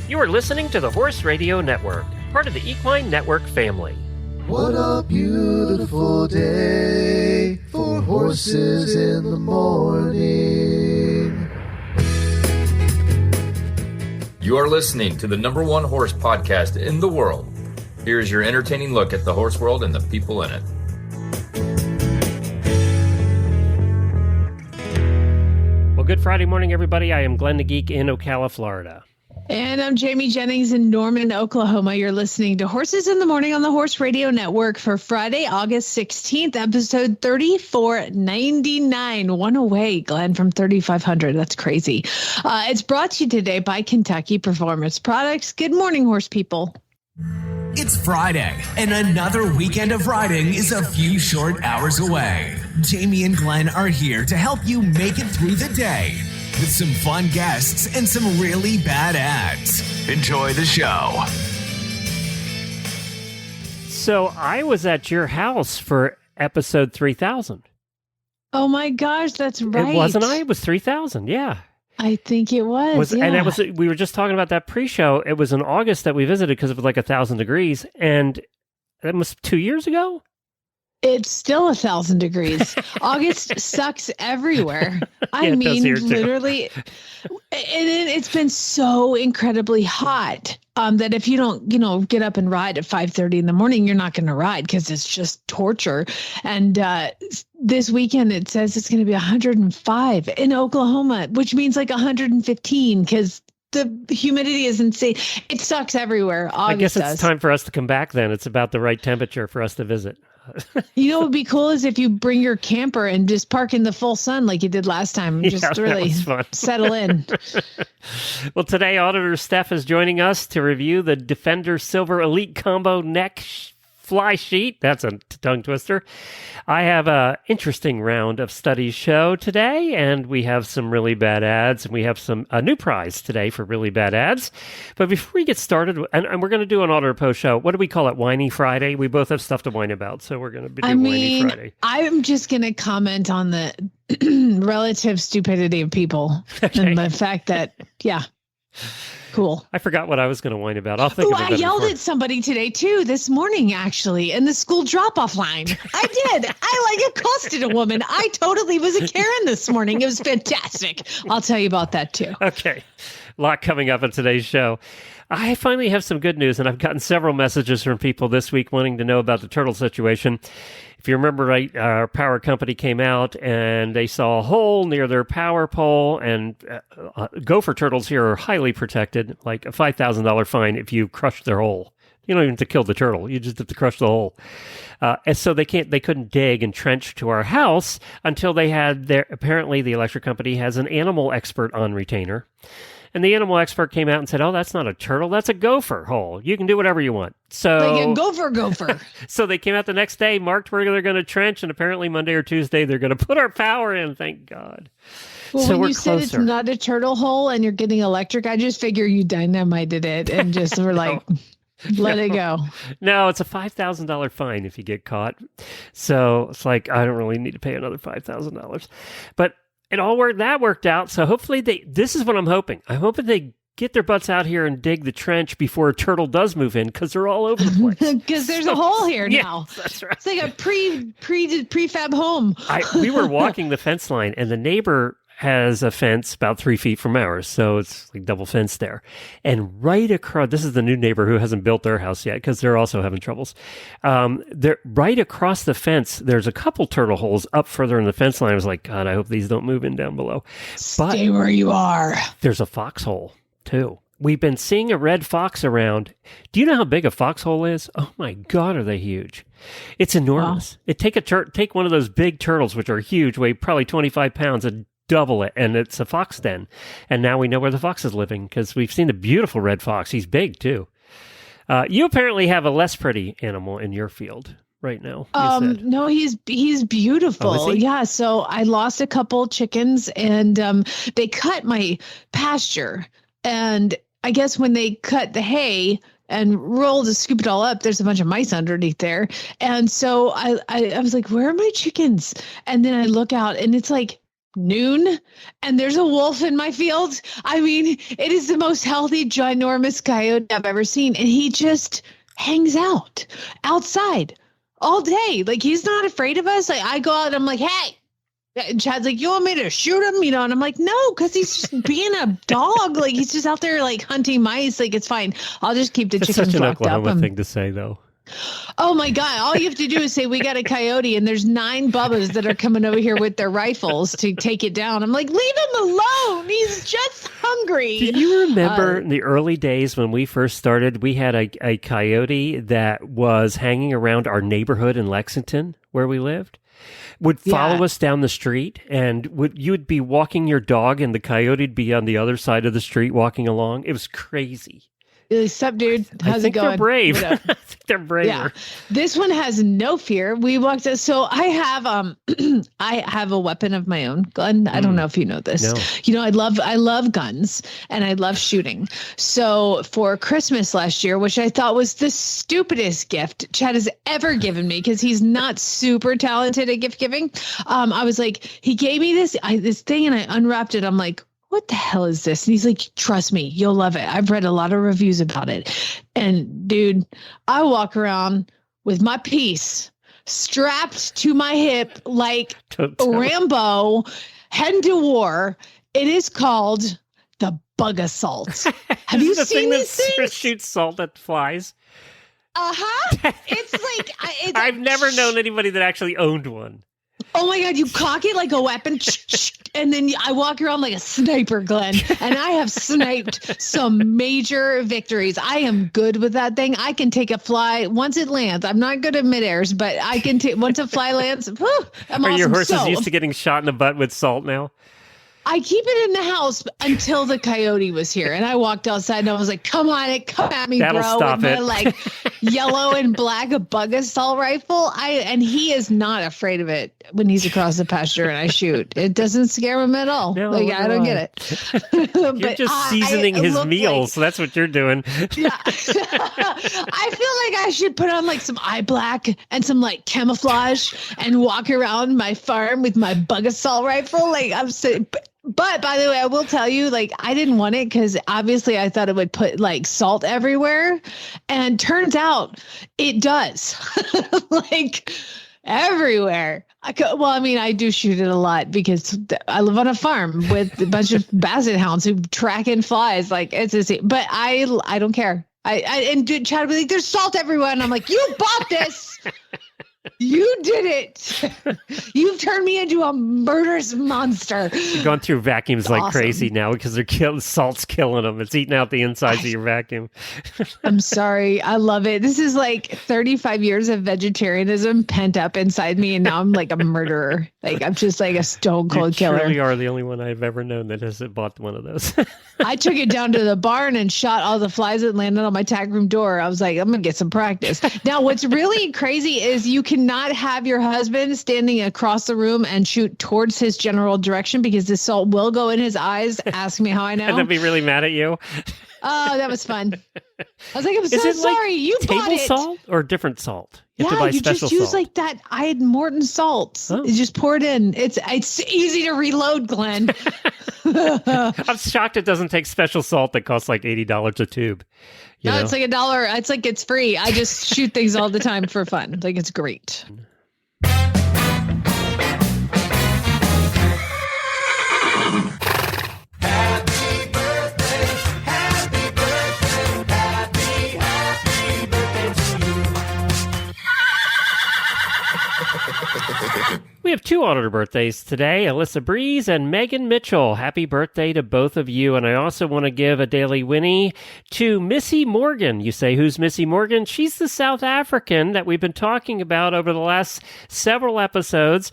You are listening to the Horse Radio Network, part of the Equine Network family. What a beautiful day for horses in the morning. You are listening to the #1 horse podcast in the world. Here is your entertaining look at the horse world and the people in it. Well, good Friday morning, everybody. I am Glenn the Geek in Ocala, Florida. And I'm Jamie Jennings in Norman, Oklahoma. You're listening to Horses in the Morning on the Horse Radio Network for Friday, August 16th, episode 3499. One away, Glenn, from 3,500. That's crazy. It's brought to you today by Kentucky Performance Products. Good morning, horse people. It's Friday, and another weekend of riding is a few short hours away. Jamie and Glenn are here to help you make it through the day with some fun guests and some really bad ads. Enjoy the show. So I was at your house for episode 3000. Oh my gosh, that's right. It wasn't I? It was 3000, yeah. I think it was, yeah. And that was, we were just talking about that pre-show. It was in August that we visited because it was like 1,000 degrees, and that was 2 years ago? It's still 1,000 degrees. August sucks everywhere. I Yeah, mean, literally, and it's been so incredibly hot that if you don't, get up and ride at 5:30 in the morning, you're not going to ride because it's just torture. And this weekend, it says it's going to be 105 in Oklahoma, which means like 115 because the humidity is insane. It sucks everywhere. August I guess it's does. time for us to come back then. It's about the right temperature for us to visit. You know what would be cool is if you bring your camper and just park in the full sun like you did last time. Just really settle in. Well, today, Auditor Steph is joining us to review the Defender Silver Elite Combo Neck Fly Sheet. That's a tongue twister. I have an interesting round of studies show today, and we have some really bad ads, and we have a new prize today for really bad ads. But before we get started, and we're going to do an Auditor Post show. What do we call it? Whiny Friday? We both have stuff to whine about, so we're going to be doing Whiny Friday. I'm just going to comment on the relative stupidity of people and the fact that, yeah. Cool. I forgot what I was going to whine about. I'll think of it. I yelled at somebody today, too, this morning, actually, in the school drop-off line. I did. I accosted a woman. I totally was a Karen this morning. It was fantastic. I'll tell you about that, too. Okay. A lot coming up in today's show. I finally have some good news, and I've gotten several messages from people this week wanting to know about the turtle situation. If you remember right, our power company came out and they saw a hole near their power pole, and gopher turtles here are highly protected, like a $5,000 fine if you crush their hole. You don't even have to kill the turtle. You just have to crush the hole. And so they couldn't dig and trench to our house until they had apparently the electric company has an animal expert on retainer. And the animal expert came out and said, "Oh, that's not a turtle. That's a gopher hole. You can do whatever you want." So, like a gopher. So they came out the next day, marked where they're going to trench, and apparently Monday or Tuesday they're going to put our power in. Thank God. Well, so when you said it's not a turtle hole and you're getting electric, I just figure you dynamited it and just were like, let it go. No, it's a $5,000 fine if you get caught. So it's like, I don't really need to pay another $5,000. But it all worked out. So hopefully this is what I'm hoping. I'm hoping they get their butts out here and dig the trench before a turtle does move in, because they're all over the place. Because there's a hole here now. Yes, that's right. It's like a prefab home. We were walking the fence line, and the neighbor has a fence about 3 feet from ours, so it's like double fence there. And right across, this is the new neighbor who hasn't built their house yet because they're also having troubles. They're right across the fence. There's a couple turtle holes up further in the fence line. I was like, God, I hope these don't move in down below. Stay where you are. There's a foxhole too. We've been seeing a red fox around. Do you know how big a foxhole is? Oh my God, are they huge? It's enormous. Wow. Take one of those big turtles, which are huge, weigh probably 25 pounds, and double it, and it's a fox den. And now we know where the fox is living because we've seen the beautiful red fox. He's big too. You apparently have a less pretty animal in your field right now. No, he's beautiful. Oh, is he? Yeah. So I lost a couple chickens, and they cut my pasture. And I guess when they cut the hay and roll to scoop it all up, there's a bunch of mice underneath there. And so I was like, where are my chickens? And then I look out and it's like noon and there's a wolf in my field. I mean, it is the most healthy, ginormous coyote I've ever seen. And he just hangs out outside all day. Like, he's not afraid of us. Like, I go out and I'm like, hey. And Chad's like, you want me to shoot him? You know, and I'm like, no, because he's just being a dog. Like, he's just out there like hunting mice. Like, it's fine. I'll just keep the That's chickens such an locked up. Oklahoma thing to say, though. Oh my God. All you have to do is say, we got a coyote and there's 9 Bubbas that are coming over here with their rifles to take it down. I'm like, leave him alone. He's just hungry. Do you remember in the early days when we first started, we had a coyote that was hanging around our neighborhood in Lexington where we lived? Would follow us down the street, and you would be walking your dog and the coyote would be on the other side of the street walking along. It was crazy. What's up, dude? How's it going? They're brave. I think they're braver. Yeah. This one has no fear. We walked. So I have I have a weapon of my own, Glenn. I don't know if you know this. No. You know, I love guns and I love shooting. So for Christmas last year, which I thought was the stupidest gift Chad has ever given me, because he's not super talented at gift giving. I was like, he gave me this thing and I unwrapped it. I'm like, what the hell is this? And he's like, trust me, you'll love it. I've read a lot of reviews about it. And dude, I walk around with my piece strapped to my hip like Rambo heading to war. It is called the Bug Assault. Have you seen these things? Shoots salt at flies. It's like I've never known anybody that actually owned one. Oh my God, you cock it like a weapon, and then I walk around like a sniper, Glenn, and I have sniped some major victories. I am good with that thing. I can take a fly once it lands. I'm not good at midairs, but I can take once a fly lands. Whew, I'm Are awesome. your horses used to getting shot in the butt with salt now? I keep it in the house until the coyote was here, and I walked outside and I was like, "Come on, come at me, That'll bro!" stop with it. my like yellow and black Bug Assault rifle. And he is not afraid of it when he's across the pasture and I shoot. It doesn't scare him at all. No, like I don't get it. You're just seasoning his meals. So that's what you're doing. Yeah. I feel like I should put on like some eye black and some like camouflage and walk around my farm with my Bug Assault rifle. Like I'm sitting. But by the way, I will tell you, like, I didn't want it because obviously I thought it would put like salt everywhere. And turns out it does. Like everywhere. I do shoot it a lot because I live on a farm with a bunch of basset hounds who track in flies. Like it's insane. But I don't care. And Chad would be like, there's salt everywhere. And I'm like, you bought this. You did it. You've turned me into a murderous monster. You're going through vacuums like awesome. crazy now because salt's killing them. It's eating out the insides of your vacuum. I'm sorry. I love it. This is like 35 years of vegetarianism pent up inside me, and now I'm like a murderer. Like I'm just like a stone cold killer. You really are the only one I've ever known that has bought one of those. I took it down to the barn and shot all the flies that landed on my tack room door. I was like, I'm going to get some practice. Now, what's really crazy is you cannot have your husband standing across the room and shoot towards his general direction because the salt will go in his eyes. Ask me how I know. And they'll be really mad at you. Oh, that was fun. I was like, I'm Is so it sorry. like You bought table it. salt or different salt? You have to Yeah, buy you special just use salt. like that. I had Morton salt. Oh. You just pour it in. It's easy to reload, Glenn. I'm shocked it doesn't take special salt that costs like $80 a tube. You know? It's like $1. It's like it's free. I just shoot things all the time for fun. Like it's great. We have 2 auditor birthdays today, Alyssa Breeze and Megan Mitchell. Happy birthday to both of you. And I also want to give a daily Whinnie to Missy Morgan. You say, who's Missy Morgan? She's the South African that we've been talking about over the last several episodes,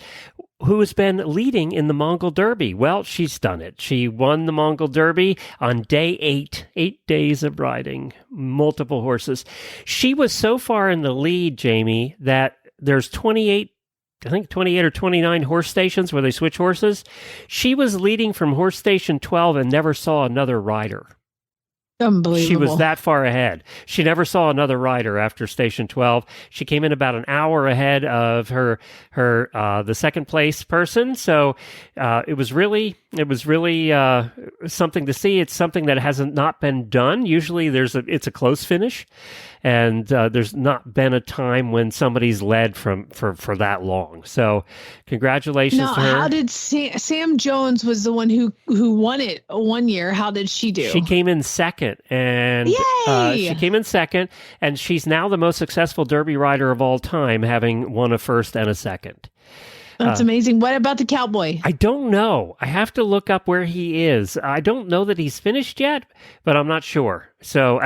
who has been leading in the Mongol Derby. Well, she's done it. She won the Mongol Derby on day 8, 8 days of riding, multiple horses. She was so far in the lead, Jamie, that there's 28 or 29 horse stations where they switch horses. She was leading from horse station 12 and never saw another rider. Unbelievable. She was that far ahead. She never saw another rider after station 12. She came in about an hour ahead of her the second place person. So it was really something to see. It's something that hasn't not been done. Usually it's a close finish, and there's not been a time when somebody's led for that long. So congratulations to her. How did Sam Jones was the one who won it one year? How did she do? She came in second. And she came in second, and she's now the most successful Derby rider of all time, having won a first and a second. That's amazing. What about the cowboy? I don't know. I have to look up where he is. I don't know that he's finished yet, but I'm not sure. So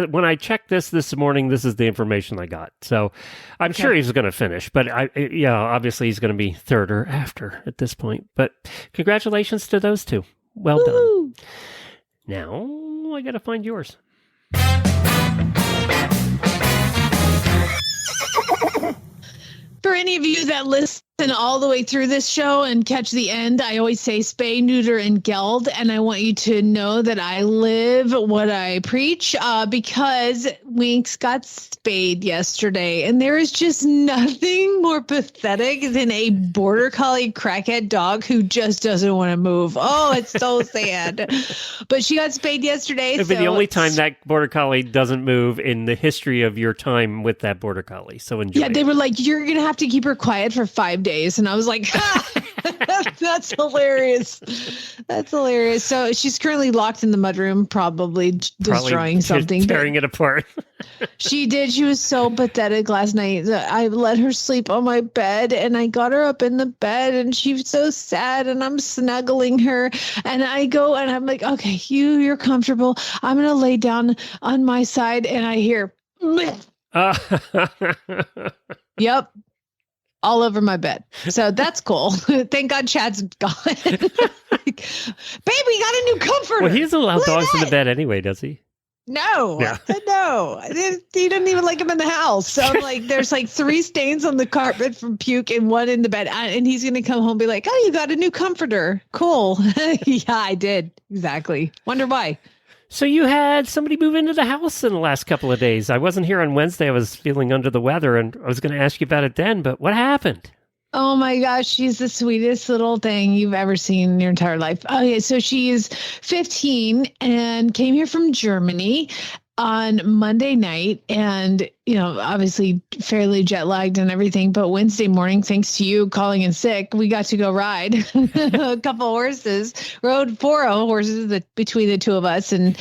when I checked this morning, this is the information I got. So I'm sure he's going to finish, but obviously he's going to be third or after at this point. But congratulations to those two. Well done. Now I got to find yours. For any of you that listen all the way through this show and catch the end, I always say spay, neuter, and geld. And I want you to know that I live what I preach because Winks got spayed yesterday. And there is just nothing more pathetic than a border collie crackhead dog who just doesn't want to move. Oh, it's so sad. But she got spayed yesterday. It'd be the only time that border collie doesn't move in the history of your time with that border collie. So enjoy. Yeah, they were like, you're going to have to keep her quiet for 5 days. And I was like, that's hilarious. That's hilarious. So she's currently locked in the mudroom, probably destroying something. Tearing it apart. She did. She was so pathetic last night. I let her sleep on my bed and I got her up in the bed and she was so sad and I'm snuggling her and I go and I'm like, okay, you're comfortable. I'm going to lay down on my side and I hear, yep. All over my bed. So that's cool. Thank God Chad's gone. Baby, got a new comforter. Well, he doesn't allow dogs in the bed anyway, does he? No. Yeah. No. He doesn't even like him in the house. So I'm like, there's like 3 stains on the carpet from puke and 1 in the bed. And he's going to come home and be like, oh, you got a new comforter. Cool. Yeah, I did. Exactly. Wonder why. So you had somebody move into the house in the last couple of days. I wasn't here on Wednesday. I was feeling under the weather, and I was going to ask you about it then, but what happened? Oh my gosh, she's the sweetest little thing you've ever seen in your entire life. Okay, so she is 15 and came here from Germany on Monday night and, obviously fairly jet lagged and everything. But Wednesday morning, thanks to you calling in sick, we got to go ride a couple horses, rode 4 horses between the two of us. And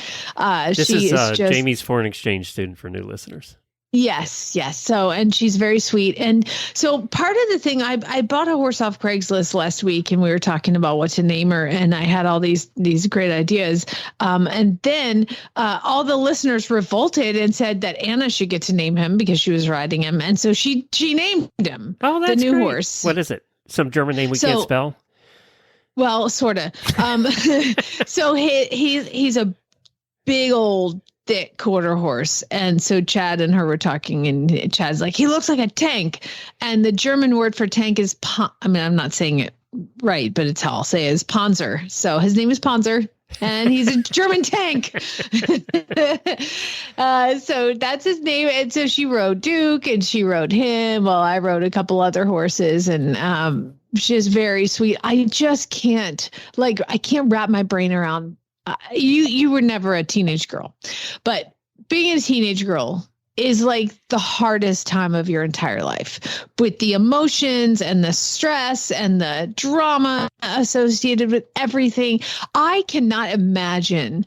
this she is just Jamie's foreign exchange student for new listeners. Yes. So, and she's very sweet. And so part of the thing, I bought a horse off Craigslist last week and we were talking about what to name her. And I had all these great ideas. And then all the listeners revolted and said that Anna should get to name him because she was riding him. And so she named him. Oh, that's the new great. Horse. What is it? Some German name we can't spell? Well, sort of. So he's a big old thick quarter horse. And so Chad and her were talking and Chad's like, he looks like a tank. And the German word for tank is, I'm not saying it right, but it's how I'll say it is Panzer. So his name is Panzer and he's a German tank. So that's his name. And so she rode Duke and she rode him while I rode a couple other horses. And she's very sweet. I just can't I can't wrap my brain around you were never a teenage girl, but being a teenage girl is like the hardest time of your entire life with the emotions and the stress and the drama associated with everything. I cannot imagine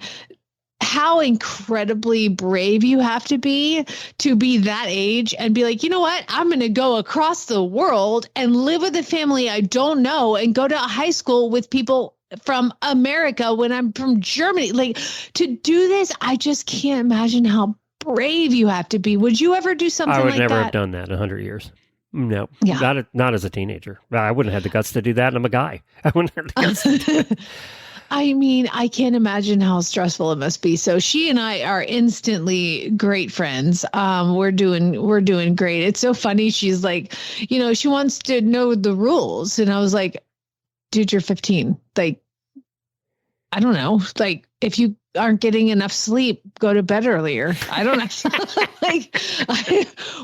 how incredibly brave you have to be that age and be like, you know what? I'm going to go across the world and live with a family I don't know and go to high school with people from America when I'm from Germany. Like, to do this, I just can't imagine how brave you have to be. Would you ever do something like that? I would never have done that in 100 years. No, not as a teenager. I wouldn't have had the guts to do that. And I'm a guy. I wouldn't have the guts to do that. I mean, I can't imagine how stressful it must be. So she and I are instantly great friends. We're doing great. It's so funny. She's like, she wants to know the rules. And I was like, dude, you're 15. Like, I don't know. Like, if you aren't getting enough sleep, go to bed earlier. I don't know.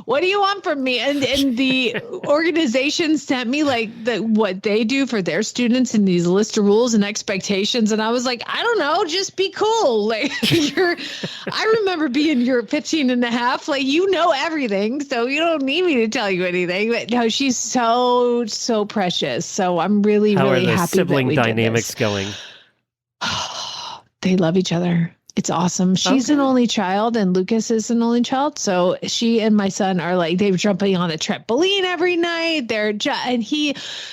What do you want from me? And the organization sent me like what they do for their students and these list of rules and expectations. And I was like, I don't know, just be cool. Like I remember being your 15 and a half, like, you know, everything. So you don't need me to tell you anything. But no, she's so precious. So I'm really How really are the happy sibling that we dynamics did this. going? They love each other. It's awesome. She's an only child and Lucas is an only child. So she and my son are like, they're jumping on a trampoline every night.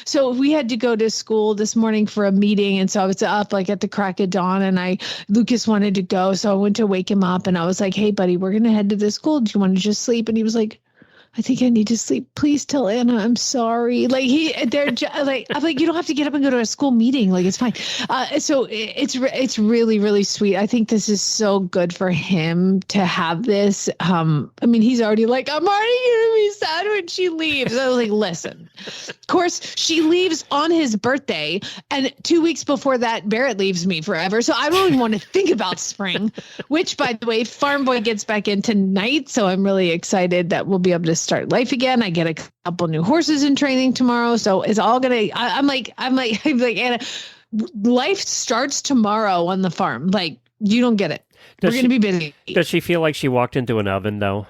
So we had to go to school this morning for a meeting. And so I was up like at the crack of dawn and Lucas wanted to go. So I went to wake him up and I was like, hey buddy, we're going to head to the school. Do you want to just sleep? And he was like, I think I need to sleep. Please tell Anna I'm sorry. Like I'm like, you don't have to get up and go to a school meeting. Like, it's fine. So it's really, really sweet. I think this is so good for him to have this. I mean, he's already like, I'm already going to be sad when she leaves. I was like, listen, of course she leaves on his birthday. And 2 weeks before that, Barrett leaves me forever. So I don't even want to think about spring, which by the way, Farm Boy gets back in tonight. So I'm really excited that we'll be able to start life again. I get a couple new horses in training tomorrow. So it's all going to, I'm like, Anna, life starts tomorrow on the farm. Like, you don't get it. We're going to be busy. Does she feel like she walked into an oven though?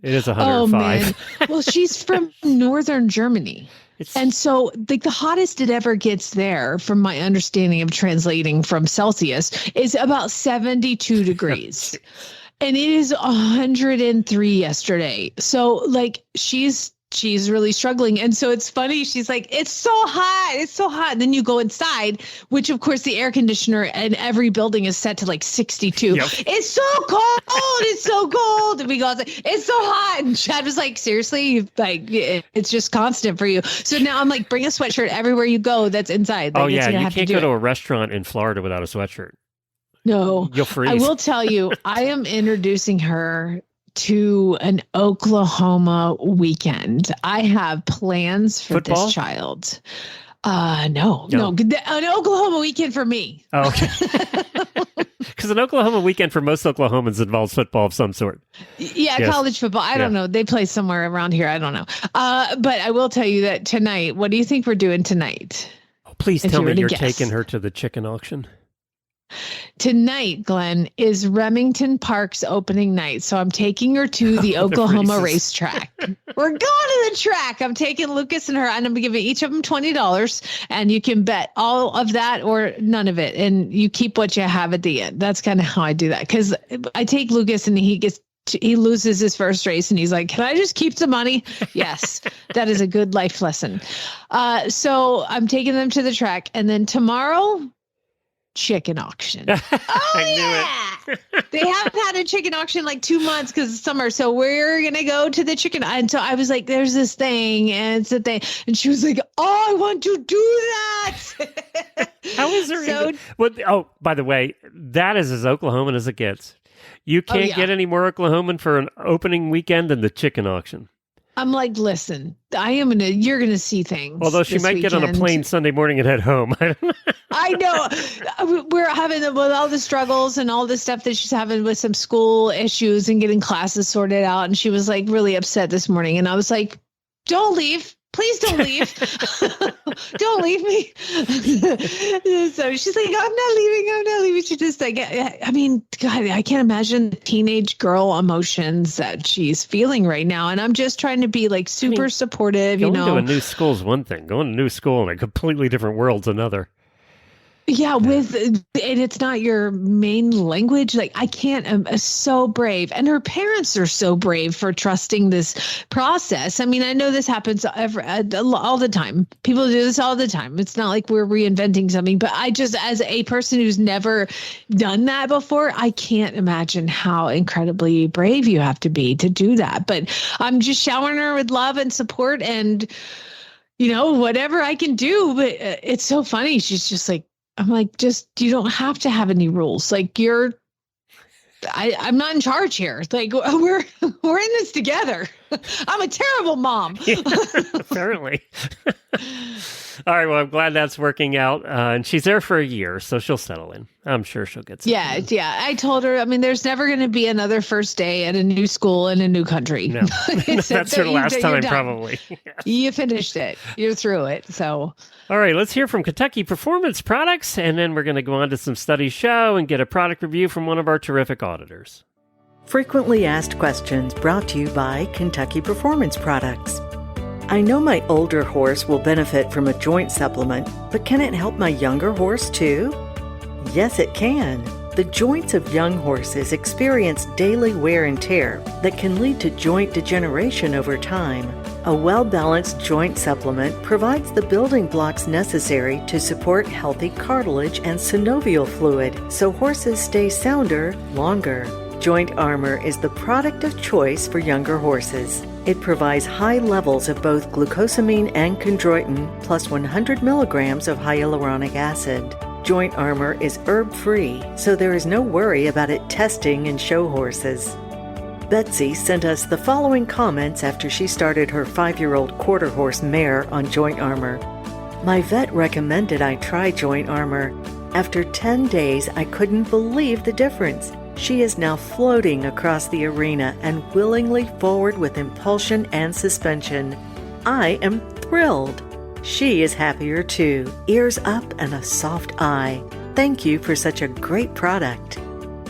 It is 105. Oh, man. Well, she's from northern Germany. And so like the hottest it ever gets there, from my understanding of translating from Celsius, is about 72 degrees. And it is 103 yesterday. So like she's really struggling. And so it's funny. She's like, it's so hot. It's so hot. And then you go inside, which of course the air conditioner in every building is set to like 62. Yep. It's so cold. It's so cold. And we go outside, it's so hot. And Chad was like, seriously, like it's just constant for you. So now I'm like, bring a sweatshirt everywhere you go that's inside. Like, you can't go to a restaurant in Florida without a sweatshirt. No, you'll freeze. I will tell you, I am introducing her to an Oklahoma weekend. I have plans for Football? this child. No, an Oklahoma weekend for me. Oh, okay. Because an Oklahoma weekend for most Oklahomans involves football of some sort. Yeah, yes. College football. I don't know. They play somewhere around here. I don't know. But I will tell you that tonight, what do you think we're doing tonight? Oh, please tell me you're taking her to the chicken auction. Tonight, Glenn, is Remington Park's opening night. So I'm taking her to the Oklahoma racetrack. We're going to the track. I'm taking Lucas and her, and I'm giving each of them $20. And you can bet all of that or none of it. And you keep what you have at the end. That's kind of how I do that. Because I take Lucas and he loses his first race and he's like, can I just keep the money? Yes, that is a good life lesson. So I'm taking them to the track. And then tomorrow, chicken auction. I knew it. They haven't had a chicken auction in like 2 months because it's summer. So we're going to go to the chicken. And so I was like, there's this thing and it's a thing. And she was like, oh, I want to do that. How is there even... by the way, that is as Oklahoman as it gets. You can't get any more Oklahoman for an opening weekend than the chicken auction. I'm like, listen, you're going to see things. Although she might get on a plane Sunday morning and head home. I know. We're having with all the struggles and all the stuff that she's having with some school issues and getting classes sorted out. And she was like really upset this morning. And I was like, don't leave. Please don't leave. Don't leave me. So she's like, I'm not leaving. She just like, I mean, God, I can't imagine the teenage girl emotions that she's feeling right now. And I'm just trying to be like super supportive, Going to a new school is one thing. Going to a new school in a completely different world's another. Yeah, and it's not your main language. Like, I can't, I'm so brave. And her parents are so brave for trusting this process. I mean, I know this happens all the time. People do this all the time. It's not like we're reinventing something, but I just, as a person who's never done that before, I can't imagine how incredibly brave you have to be to do that. But I'm just showering her with love and support and, whatever I can do. But it's so funny. She's just like, I'm like, you don't have to have any rules. Like I'm not in charge here. Like we're in this together. I'm a terrible mom. Yeah, apparently. All right, well, I'm glad that's working out. And she's there for a year, so she'll settle in. I'm sure she'll get settled in. Yeah. I told her, I mean, there's never going to be another first day at a new school in a new country. No, that's her last time, probably. You finished it. You're through it. So, all right, let's hear from Kentucky Performance Products, and then we're going to go on to some study show and get a product review from one of our terrific auditors. Frequently asked questions brought to you by Kentucky Performance Products. I know my older horse will benefit from a joint supplement, but can it help my younger horse too? Yes, it can. The joints of young horses experience daily wear and tear that can lead to joint degeneration over time. A well-balanced joint supplement provides the building blocks necessary to support healthy cartilage and synovial fluid so horses stay sounder longer. Joint Armor is the product of choice for younger horses. It provides high levels of both glucosamine and chondroitin plus 100 milligrams of hyaluronic acid. Joint Armor is herb-free, so there is no worry about it testing in show horses. Betsy sent us the following comments after she started her 5-year-old quarter horse mare on Joint Armor. My vet recommended I try Joint Armor. After 10 days, I couldn't believe the difference. She is now floating across the arena and willingly forward with impulsion and suspension. I am thrilled. She is happier too, ears up and a soft eye. Thank you for such a great product.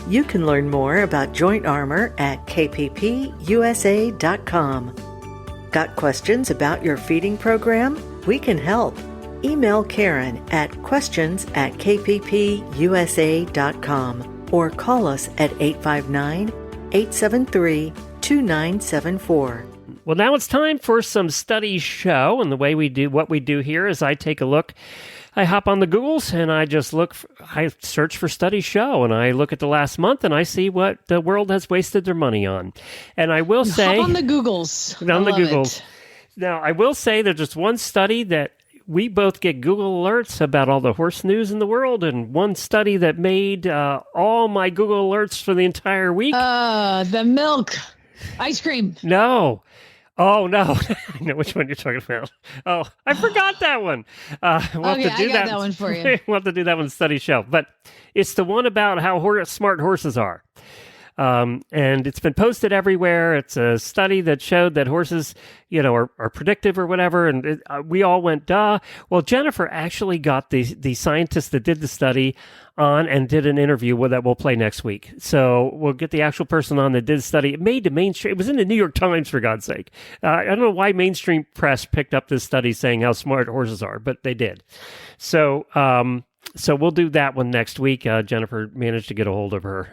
You can learn more about Joint Armor at kppusa.com. Got questions about your feeding program? We can help. Email Karen at questions@kppusa.com. or call us at 859-873-2974. Well, now it's time for some study show, and the way we do what we do here is I take a look. I hop on the Googles and I just I search for study show, and I look at the last month and I see what the world has wasted their money on. And I will say, hop on the Googles. On the Googles. Now, I will say there's just one study that we both get Google alerts about all the horse news in the world, and one study that made all my Google alerts for the entire week. The milk ice cream. No. Oh, no. I know which one you're talking about. Oh, I forgot that one. We'll have to do I got that one for you. We'll have to do that one study show. But it's the one about how smart horses are. And it's been posted everywhere. It's a study that showed that horses, are predictive or whatever. And we all went, duh. Well, Jennifer actually got the scientist that did the study on and did an interview that we'll play next week. So we'll get the actual person on that did the study. It made the mainstream. It was in the New York Times, for God's sake. I don't know why mainstream press picked up this study saying how smart horses are, but they did. So we'll do that one next week. Jennifer managed to get a hold of her.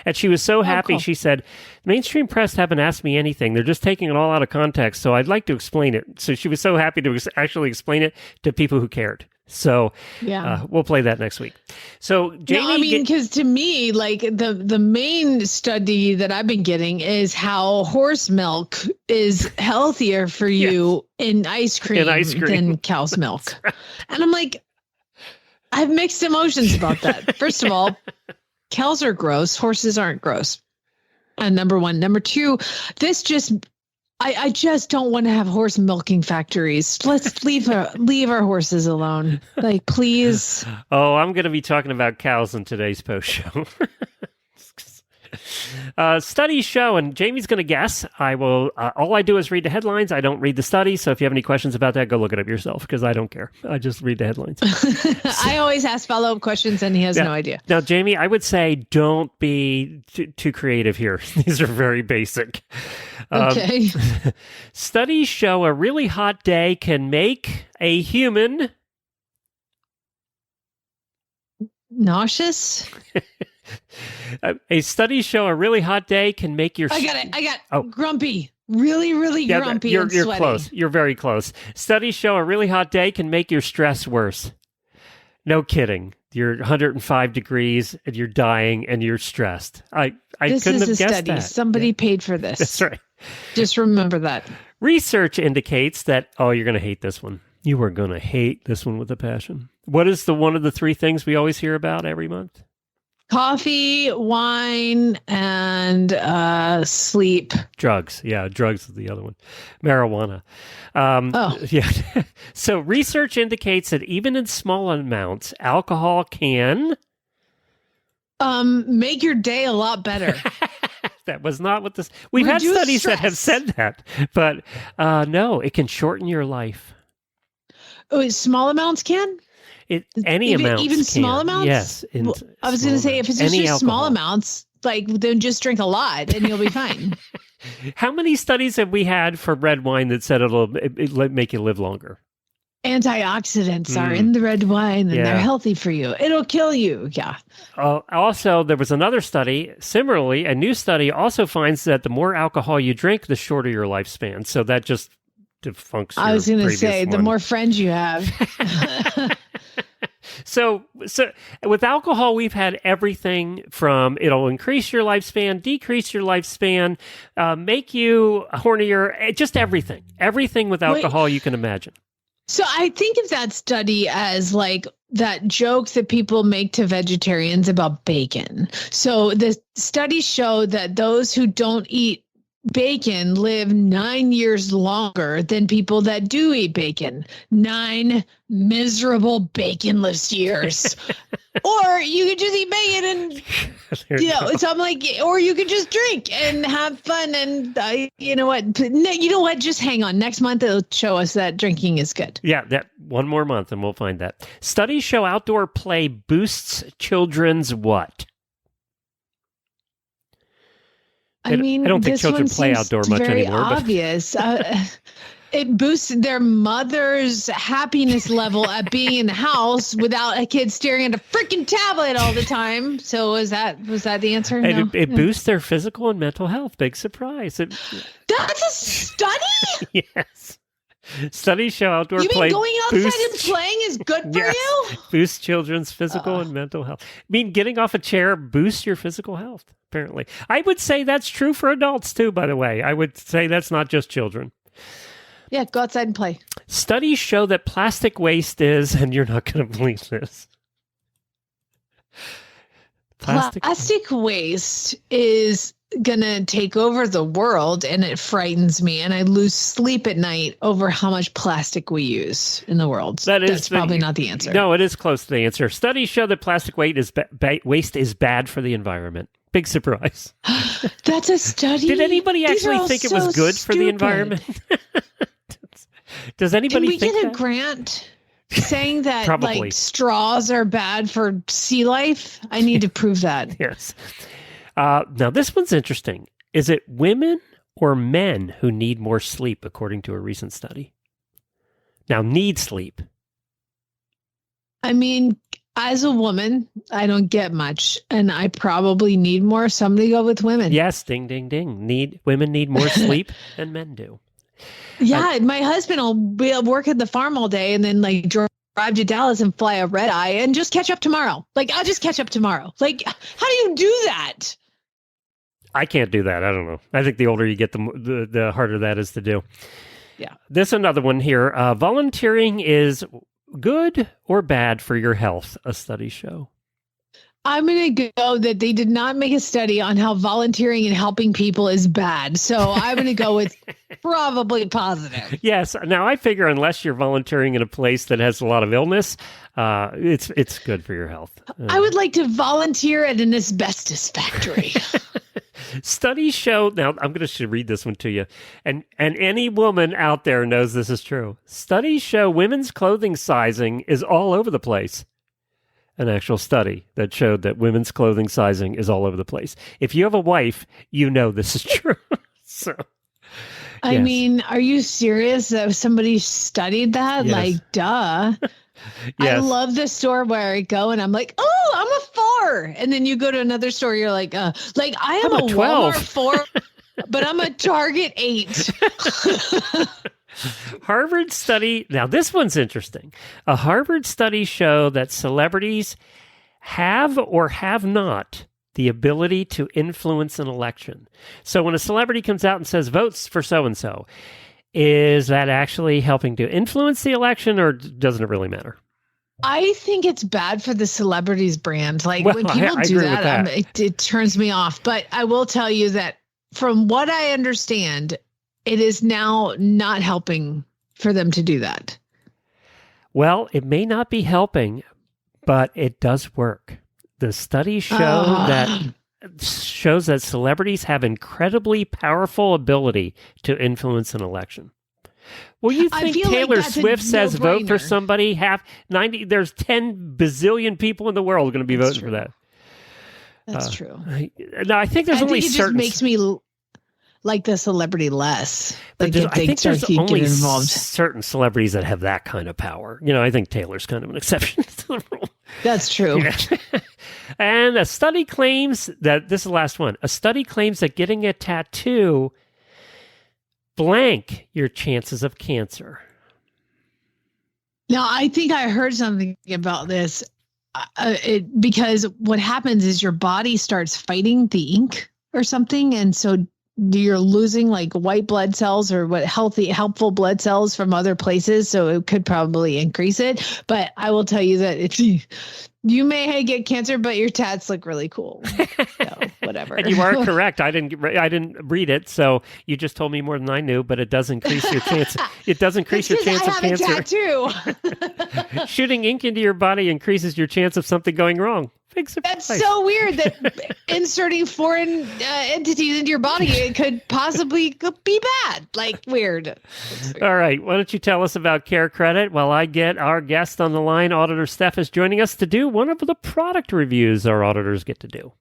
And she was so happy. Cool. She said, mainstream press haven't asked me anything. They're just taking it all out of context. So I'd like to explain it. So she was so happy to actually explain it to people who cared. So we'll play that next week. So Jamie, no, I mean, because to me, like the main study that I've been getting is how horse milk is healthier for you in ice cream than cow's milk. Right. And I'm like, I have mixed emotions about that. First of all, cows are gross. Horses aren't gross. And number one. Number two, I just don't want to have horse milking factories. Let's leave our horses alone. Like, please. Oh, I'm going to be talking about cows in today's post show. Studies show, and Jamie's going to guess. I will. All I do is read the headlines. I don't read the study. So if you have any questions about that, go look it up yourself, because I don't care. I just read the headlines. I always ask follow-up questions, and he has no idea. Now, Jamie, I would say don't be too creative here. These are very basic. Okay. Studies show a really hot day can make a human nauseous. A study show a really hot day can make your... I got it. Grumpy. Really, really grumpy and sweaty. You're close. You're very close. Studies show a really hot day can make your stress worse. No kidding. You're 105 degrees and you're dying and you're stressed. I couldn't have guessed study. that. Somebody paid for this. That's right. Just remember that. Research indicates that... Oh, you're going to hate this one. You are going to hate this one with a passion. What is one of the three things we always hear about every month? Coffee, wine, and sleep. Drugs. Yeah, drugs is the other one. Marijuana. Oh. Yeah. So research indicates that even in small amounts, alcohol can... make your day a lot better. That was not what this... We've had Reduce studies that stress. have said that, but no, it can shorten your life. Oh, small amounts can? Any amounts even can. small amounts? Yes. Well, I was going to say, if it's just Any small alcohol. amounts, like, then just drink a lot and you'll be fine. How many studies have we had for red wine that said it'll make you live longer? Antioxidants are in the red wine and Yeah. they're healthy for you. It'll kill you. Yeah. Also, there was another study. Similarly, a new study also finds that the more alcohol you drink, the shorter your lifespan. So that just defunks I was your going to previous say, the one. more friends you have. So with alcohol, we've had everything from it'll increase your lifespan, decrease your lifespan, make you hornier, just everything. Everything with alcohol you can imagine. So I think of that study as like that joke that people make to vegetarians about bacon. So the studies show that those who don't eat bacon live 9 years longer than people that do eat bacon. 9 miserable baconless years. Or you could just eat bacon and, so I'm like, or you could just drink and have fun. And you know what? Just hang on. Next month, it'll show us that drinking is good. Yeah, that one more month and we'll find that. Studies show outdoor play boosts children's what? I mean, I don't think this children one play seems outdoor much very anymore. But obvious. It boosts their mother's happiness level at being in the house without a kid staring at a freaking tablet all the time. So was that the answer? and No? it boosts their physical and mental health. Big surprise. That's a study? Yes. Studies show outdoor You play mean going outside boosts, and playing is good for Yes. you? boosts children's physical and mental health. I mean, getting off a chair boosts your physical health, apparently. I would say that's true for adults, too, by the way. I would say that's not just children. Yeah, go outside and play. Studies show that plastic waste is, and you're not going to believe this. Plastic waste is going to take over the world, and it frightens me. And I lose sleep at night over how much plastic we use in the world. That's probably not the answer. No, it is close to the answer. Studies show that plastic waste is bad for the environment. Big surprise. That's a study. Did anybody These actually are all think it so was good for the stupid. environment? Does anybody Can we think get a that? grant saying that Probably. like straws are bad for sea life? I need to prove that. Yes. Now, this one's interesting. Is it women or men who need more sleep, according to a recent study? Now, need sleep. I mean, as a woman, I don't get much, and I probably need more. Somebody go with women. Yes, ding, ding, ding. Women need more sleep than men do. Yeah, my husband will be at work at the farm all day and then like drive to Dallas and fly a red eye and just catch up tomorrow. Like, I'll just catch up tomorrow. Like, how do you do that? I can't do that. I don't know. I think the older you get, the harder that is to do. Yeah. There's another one here. Volunteering is good or bad for your health, a study show. I'm going to go that they did not make a study on how volunteering and helping people is bad. So I'm going to go with probably positive. Yes. Now, I figure unless you're volunteering in a place that has a lot of illness, it's good for your health. I would like to volunteer at an asbestos factory. Studies show, now I'm going to read this one to you, and any woman out there knows this is true. Studies show women's clothing sizing is all over the place. An actual study that showed that women's clothing sizing is all over the place. If you have a wife, you know this is true. So, I yes. mean, are you serious that somebody studied that? Yes. Like, duh. Yes. I love the store where I go and I'm like, oh, I'm a 4. And then you go to another store, you're like I am I'm a 12. Walmart 4, but I'm a Target 8. Harvard study, now this one's interesting. A Harvard study showed that celebrities have or have not the ability to influence an election. So when a celebrity comes out and says votes for so-and-so, is that actually helping to influence the election or doesn't it really matter? I think it's bad for the celebrities brand. Like Well, when people I do agree with that, that. it turns me off. But I will tell you that from what I understand, it is now not helping for them to do that. Well, it may not be helping, but it does work. The studies shows that celebrities have incredibly powerful ability to influence an election. Well, you I think feel like Taylor that's a Swift says vote for no-brainer. somebody, 90, there's 10 bazillion people in the world going to be That's voting for that. That's true. No, I think there's I only think it certain... just makes me like the celebrity less. But Like if I they think start there's to only get involved. certain celebrities that have that kind of power. I think Taylor's kind of an exception to the rule. That's true. Yeah. And a study claims that, this is the last one, a study claims that getting a tattoo blank your chances of cancer. Now, I think I heard something about this because what happens is your body starts fighting the ink or something. And so you're losing like white blood cells or helpful blood cells from other places. So it could probably increase it. But I will tell you that you may get cancer, but your tats look really cool. So whatever. And you are correct. I didn't read it, so you just told me more than I knew. But it does increase your chance. It does increase your chance of cancer. I have a tattoo. Shooting ink into your body increases your chance of something going wrong. That's so weird that inserting foreign entities into your body, it could possibly be bad. Like weird. All right. Why don't you tell us about Care Credit while I get our guest on the line? Auditor Steph is joining us to do one of the product reviews our auditors get to do.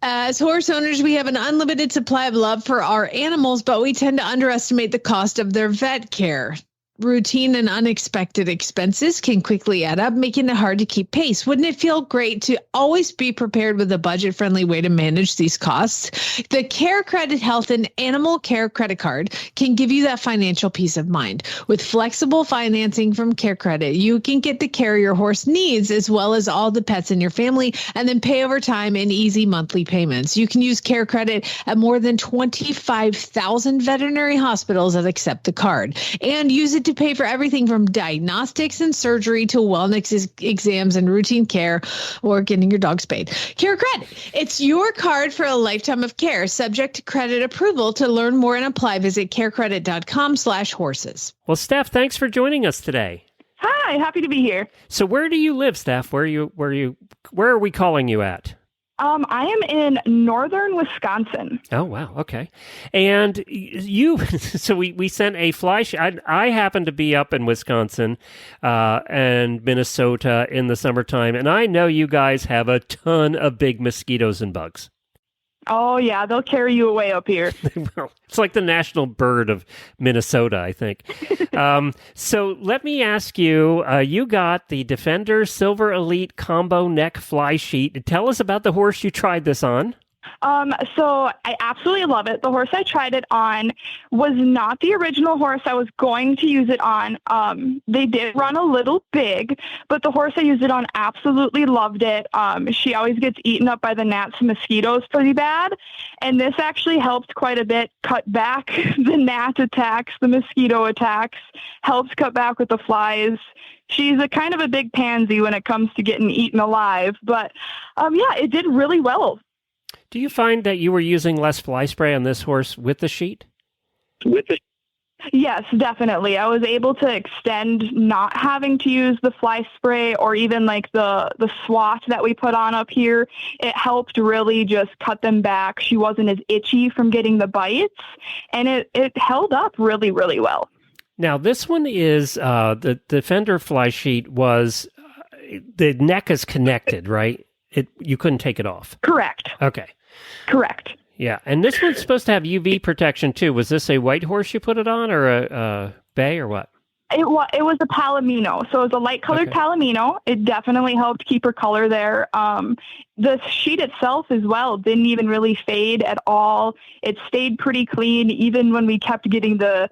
As horse owners, we have an unlimited supply of love for our animals, but we tend to underestimate the cost of their vet care. Routine and unexpected expenses can quickly add up, making it hard to keep pace. Wouldn't it feel great to always be prepared with a budget-friendly way to manage these costs? The Care Credit Health and Animal Care Credit Card can give you that financial peace of mind. With flexible financing from Care Credit, you can get the care your horse needs as well as all the pets in your family and then pay over time in easy monthly payments. You can use Care Credit at more than 25,000 veterinary hospitals that accept the card and use it to pay for everything from diagnostics and surgery to wellness exams and routine care or getting your dog spayed. Care Credit. It's your card for a lifetime of care, subject to credit approval. To learn more and apply, visit carecredit.com/horses. Well, Steph, thanks for joining us today. Hi, happy to be here. So where do you live, Steph? Where are we calling you at? I am in northern Wisconsin. Oh, wow. Okay. And so we sent a fly sheet. I happen to be up in Wisconsin and Minnesota in the summertime, and I know you guys have a ton of big mosquitoes and bugs. Oh, yeah, they'll carry you away up here. Well, it's like the national bird of Minnesota, I think. So let me ask you, you got the Defender Silver Elite Combo Neck Fly Sheet. Tell us about the horse you tried this on. So I absolutely love it. The horse I tried it on was not the original horse I was going to use it on. They did run a little big, but the horse I used it on absolutely loved it. She always gets eaten up by the gnats and mosquitoes pretty bad. And this actually helped quite a bit cut back the gnat attacks, the mosquito attacks, helps cut back with the flies. She's a kind of a big pansy when it comes to getting eaten alive, but yeah, it did really well. Do you find that you were using less fly spray on this horse with the sheet? Yes, definitely. I was able to extend not having to use the fly spray or even like the swat that we put on up here. It helped really just cut them back. She wasn't as itchy from getting the bites, and it held up really, really well. Now, this one is the Defender fly sheet was the neck is connected, right? You couldn't take it off. Correct. Okay. Correct. Yeah, and this one's supposed to have UV protection too. Was this a white horse you put it on, or a bay, or what? It was a Palomino, so it was a light-colored Palomino. It definitely helped keep her color there. The sheet itself as well didn't even really fade at all. It stayed pretty clean, even when we kept getting the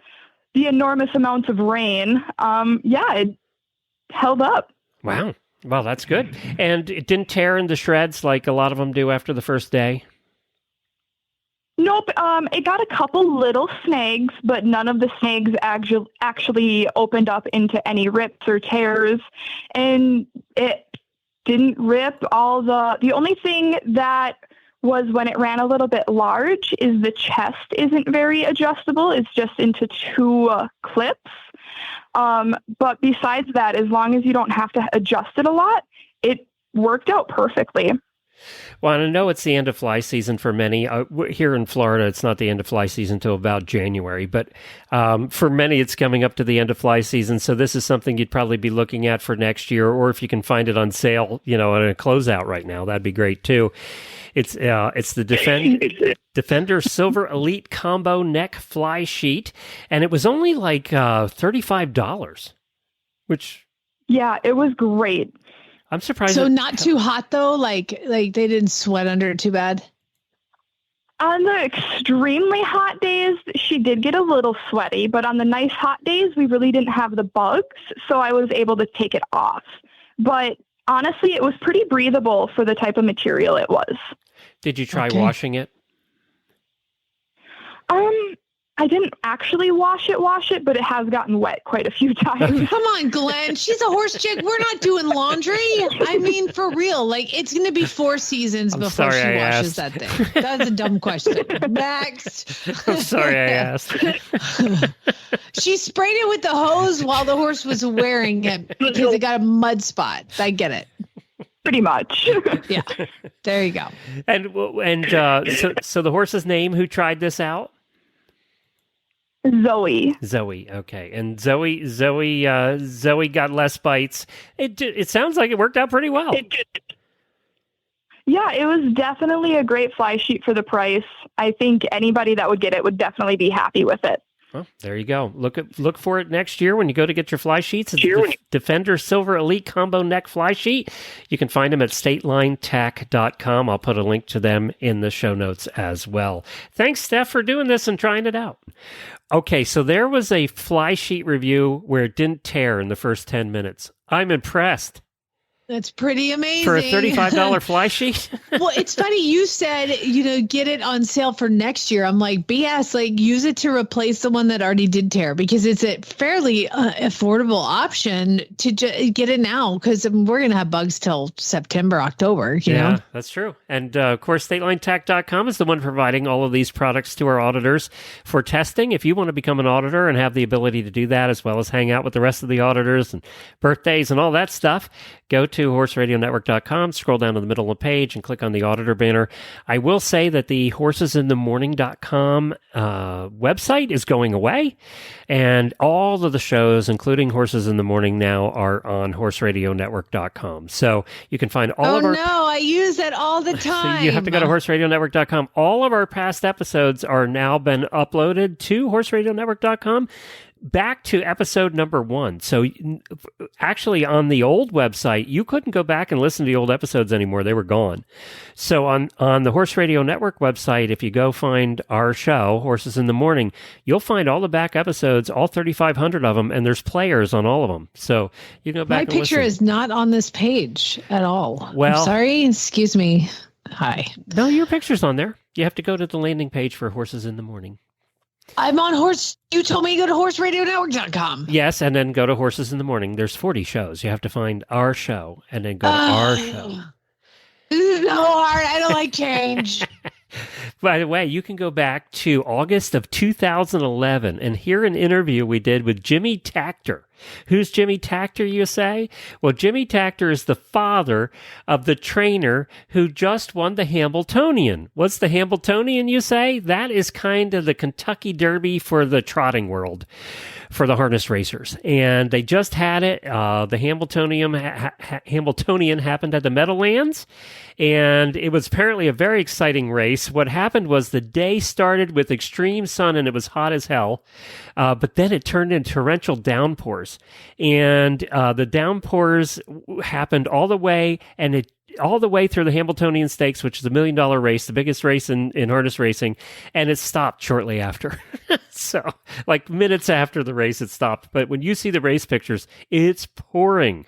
enormous amounts of rain. Yeah, it held up. Wow. Well, that's good. And it didn't tear into shreds like a lot of them do after the first day? Nope. It got a couple little snags, but none of the snags actually opened up into any rips or tears, and it didn't rip all the only thing that was when it ran a little bit large is the chest isn't very adjustable. It's just into two clips. But besides that, as long as you don't have to adjust it a lot, it worked out perfectly. Well, I know it's the end of fly season for many. Here in Florida, it's not the end of fly season until about January, but for many, it's coming up to the end of fly season. So this is something you'd probably be looking at for next year, or if you can find it on sale, at a closeout right now, that'd be great too. It's the Defender Silver Elite Combo Neck Fly Sheet, and it was only like $35, which... Yeah, it was great. I'm surprised. So not too hot though? Like they didn't sweat under it too bad? On the extremely hot days, she did get a little sweaty, but on the nice hot days, we really didn't have the bugs, so I was able to take it off. But honestly, it was pretty breathable for the type of material it was. Did you try washing it? I didn't actually wash it, but it has gotten wet quite a few times. Come on, Glenn. She's a horse chick. We're not doing laundry. I mean, for real. Like, it's going to be 4 seasons before she washes that thing. That's a dumb question. Next. I'm sorry I asked. She sprayed it with the hose while the horse was wearing it because it got a mud spot. I get it. Pretty much. Yeah. There you go. And so the horse's name, who tried this out? Zoe. Okay. And Zoe got less bites. It sounds like it worked out pretty well. Yeah, it was definitely a great fly sheet for the price. I think anybody that would get it would definitely be happy with it. Well, there you go. Look for it next year when you go to get your fly sheets. It's the Defender Silver Elite Combo Neck Fly Sheet. You can find them at statelinetack.com. I'll put a link to them in the show notes as well. Thanks, Steph, for doing this and trying it out. Okay, so there was a fly sheet review where it didn't tear in the first 10 minutes. I'm impressed. That's pretty amazing. For a $35 fly sheet? Well, it's funny. You said, get it on sale for next year. I'm like, BS, use it to replace the one that already did tear, because it's a fairly affordable option to get it now, because we're going to have bugs till September, October, you know? That's true. And of course, statelinetack.com is the one providing all of these products to our auditors for testing. If you want to become an auditor and have the ability to do that, as well as hang out with the rest of the auditors and birthdays and all that stuff, go to horseradionetwork.com, scroll down to the middle of the page, and click on the auditor banner. I will say that the horsesinthemorning.com website is going away, and all of the shows, including Horses in the Morning now, are on horseradionetwork.com. So you can find all of our... Oh, no, I use that all the time. So you have to go to horseradionetwork.com. All of our past episodes are now been uploaded to horseradionetwork.com. Back to episode number 1. So actually on the old website, you couldn't go back and listen to the old episodes anymore. They were gone. So on the Horse Radio Network website, if you go find our show, Horses in the Morning, you'll find all the back episodes, all 3,500 of them, and there's players on all of them. So you can go back and listen. My picture is not on this page at all. Well, I'm sorry. Excuse me. Hi. No, your picture's on there. You have to go to the landing page for Horses in the Morning. I'm on horse. You told me to go to horseradionetwork.com. Yes, and then go to Horses in the Morning. There's 40 shows. You have to find our show and then go to our show. This is so hard. I don't like change. By the way, you can go back to August of 2011 and hear an interview we did with Jimmy Tactor. Who's Jimmy Tactor, you say? Well, Jimmy Tactor is the father of the trainer who just won the Hambletonian. What's the Hambletonian, you say? That is kind of the Kentucky Derby for the trotting world, for the harness racers. And they just had it. The Hambletonian happened at the Meadowlands, and it was apparently a very exciting race. What happened was the day started with extreme sun, and it was hot as hell, but then it turned into torrential downpours. And the downpours happened all the way, and all the way through the Hambletonian Stakes, which is a $1 million race, the biggest race in harness racing, and it stopped shortly after. So, like minutes after the race, it stopped. But when you see the race pictures, it's pouring.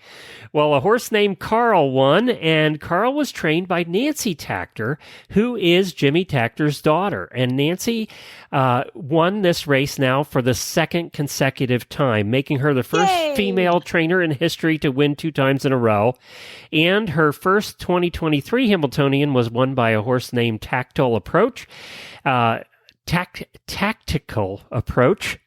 Well, a horse named Carl won, and Carl was trained by Nancy Tactor, who is Jimmy Tactor's daughter. And Nancy won this race now for the second consecutive time, making her the first female trainer in history to win 2 times in a row. And her first 2023 Hambletonian was won by a horse named Tactile Approach. Tactical Approach,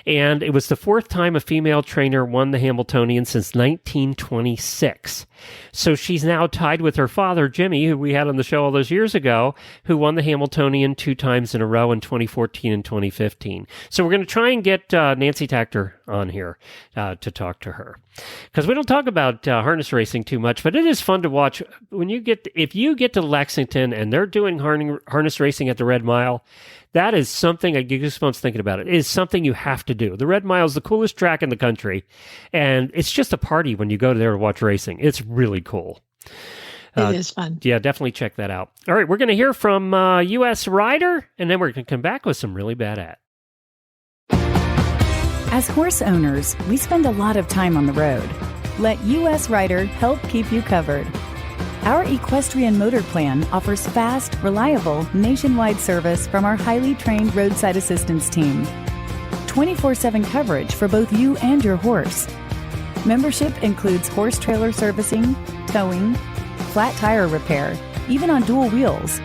and it was the 4th time a female trainer won the Hambletonian since 1926. So she's now tied with her father, Jimmy, who we had on the show all those years ago, who won the Hambletonian 2 times in a row in 2014 and 2015. So we're going to try and get Nancy Tactor on here to talk to her, because we don't talk about harness racing too much, but it is fun to watch if you get to Lexington and they're doing harness racing at the Red Mile. That is something I get goosebumps thinking about it. It is something you have to do. The Red Mile is the coolest track in the country, and it's just a party when you go there to watch racing. It's really cool. It is fun. Yeah, definitely check that out. All right, we're going to hear from U.S. Rider, and then we're going to come back with some really bad ads. As horse owners, we spend a lot of time on the road. Let U.S. Rider help keep you covered. Our equestrian motor plan offers fast, reliable, nationwide service from our highly trained roadside assistance team. 24/7 coverage for both you and your horse. Membership includes horse trailer servicing, towing, flat tire repair, even on dual wheels,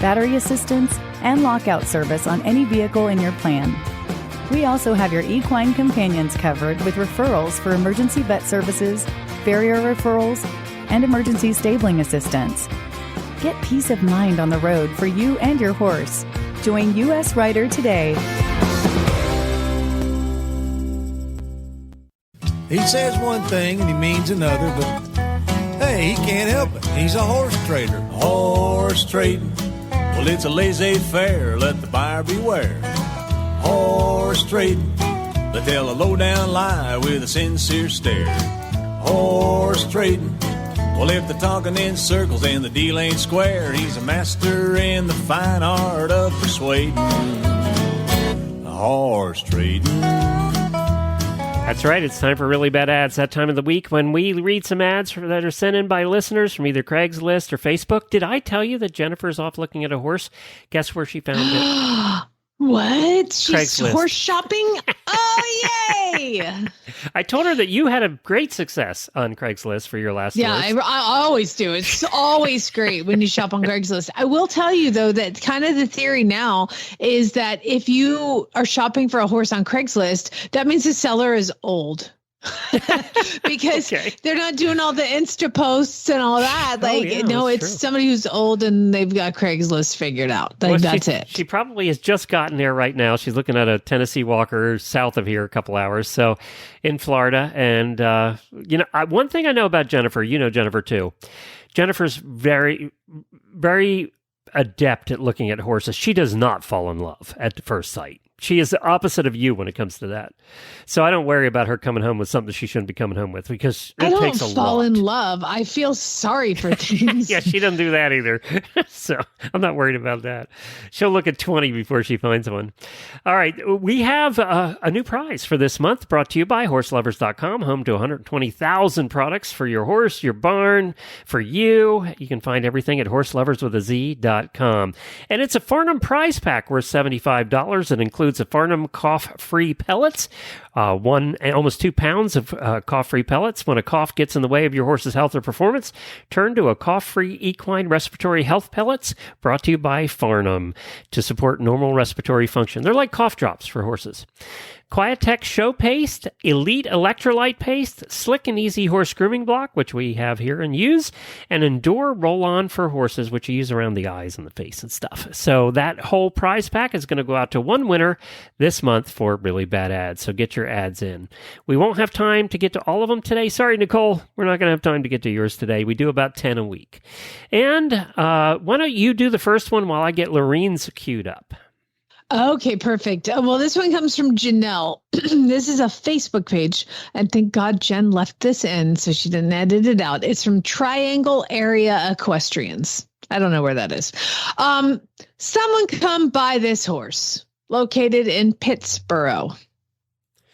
battery assistance, and lockout service on any vehicle in your plan. We also have your equine companions covered with referrals for emergency vet services, farrier referrals, and emergency stabling assistance. Get peace of mind on the road for you and your horse. Join U.S. Rider today. He says one thing and he means another, but hey, he can't help it. He's a horse trader. Horse trading. Well, it's a laissez-faire. Let the buyer beware. Horse trading. They tell a low-down lie with a sincere stare. Horse trading. Well, if they're talking in circles and the deal ain't square, he's a master in the fine art of persuading. Horse trading. That's right. It's time for Really Bad Ads, that time of the week when we read some ads that are sent in by listeners from either Craigslist or Facebook. Did I tell you that Jennifer's off looking at a horse? Guess where she found it? What? She's Craigslist. horse shopping? Oh, yay! I told her that you had a great success on Craigslist for your last Yeah, horse. I always do. It's always great when you shop on Craigslist. I will tell you, though, that kind of the theory now is that if you are shopping for a horse on Craigslist, that means the seller is old. Because they're not doing all the Insta posts and all that. Like, it's somebody who's old and they've got Craigslist figured out. Like, that's it. She probably has just gotten there right now. She's looking at a Tennessee Walker south of here a couple hours, so in Florida. And, one thing I know about Jennifer, you know Jennifer too. Jennifer's very, very adept at looking at horses. She does not fall in love at first sight. She is the opposite of you when it comes to that. So I don't worry about her coming home with something she shouldn't be coming home with, because it takes a lot. I don't fall in love. I feel sorry for things. Yeah, she doesn't do that either. So I'm not worried about that. She'll look at 20 before she finds one. All right. We have a new prize for this month, brought to you by horselovers.com, home to 120,000 products for your horse, your barn, for you. You can find everything at horseloverswithaz.com. And it's a Farnham prize pack worth $75. It includes a Farnham cough-free pellets, almost 2 pounds of cough-free pellets. When a cough gets in the way of your horse's health or performance, turn to a cough-free equine respiratory health pellets, brought to you by Farnham, to support normal respiratory function. They're like cough drops for horses. Quiet-Tech Show Paste, Elite Electrolyte Paste, Slick and Easy Horse Grooming Block, which we have here and use, and Endure Roll-On for horses, which you use around the eyes and the face and stuff. So that whole prize pack is going to go out to one winner this month for Really Bad Ads. So get your ads in. We won't have time to get to all of them today. Sorry, Nicole. We're not going to have time to get to yours today. We do about 10 a week. And why don't you do the first one while I get Lorene's queued up? Okay, perfect. Well, this one comes from Janelle. This is a Facebook page, and thank God Jen left this in so she didn't edit it out. It's from Triangle Area Equestrians. I don't know where that is. Someone come buy this horse located in Pittsburgh.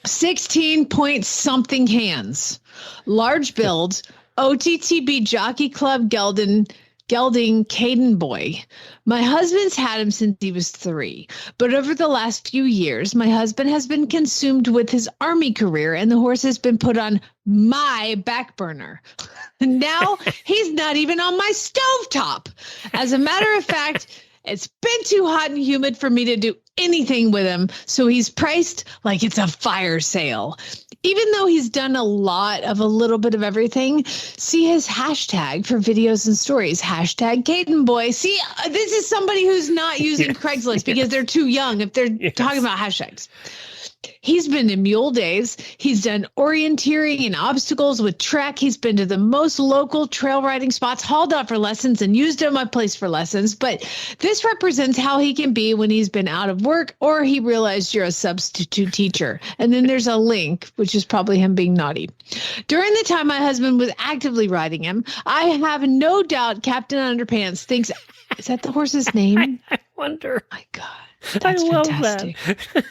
16 point something hands, large build, OTTB Jockey Club Gelding Caden boy. My husband's had him since he was 3, but over the last few years, my husband has been consumed with his Army career and the horse has been put on my back burner. Now he's not even on my stovetop. As a matter of fact, it's been too hot and humid for me to do anything with him, so he's priced like it's a fire sale. Even though he's done a little bit of everything, see his hashtag for videos and stories, hashtag Caden Boy. See, this is somebody who's not using Craigslist because they're too young if they're talking about hashtags. He's been to mule days. He's done orienteering and obstacles with Trek. He's been to the most local trail riding spots, hauled out for lessons, and used at my place for lessons. But this represents how he can be when he's been out of work or he realized you're a substitute teacher. And then there's a link, which is probably him being naughty. During the time my husband was actively riding him, I have no doubt Captain Underpants thinks, is that the horse's name? I wonder. Oh my God. That's I love fantastic. that.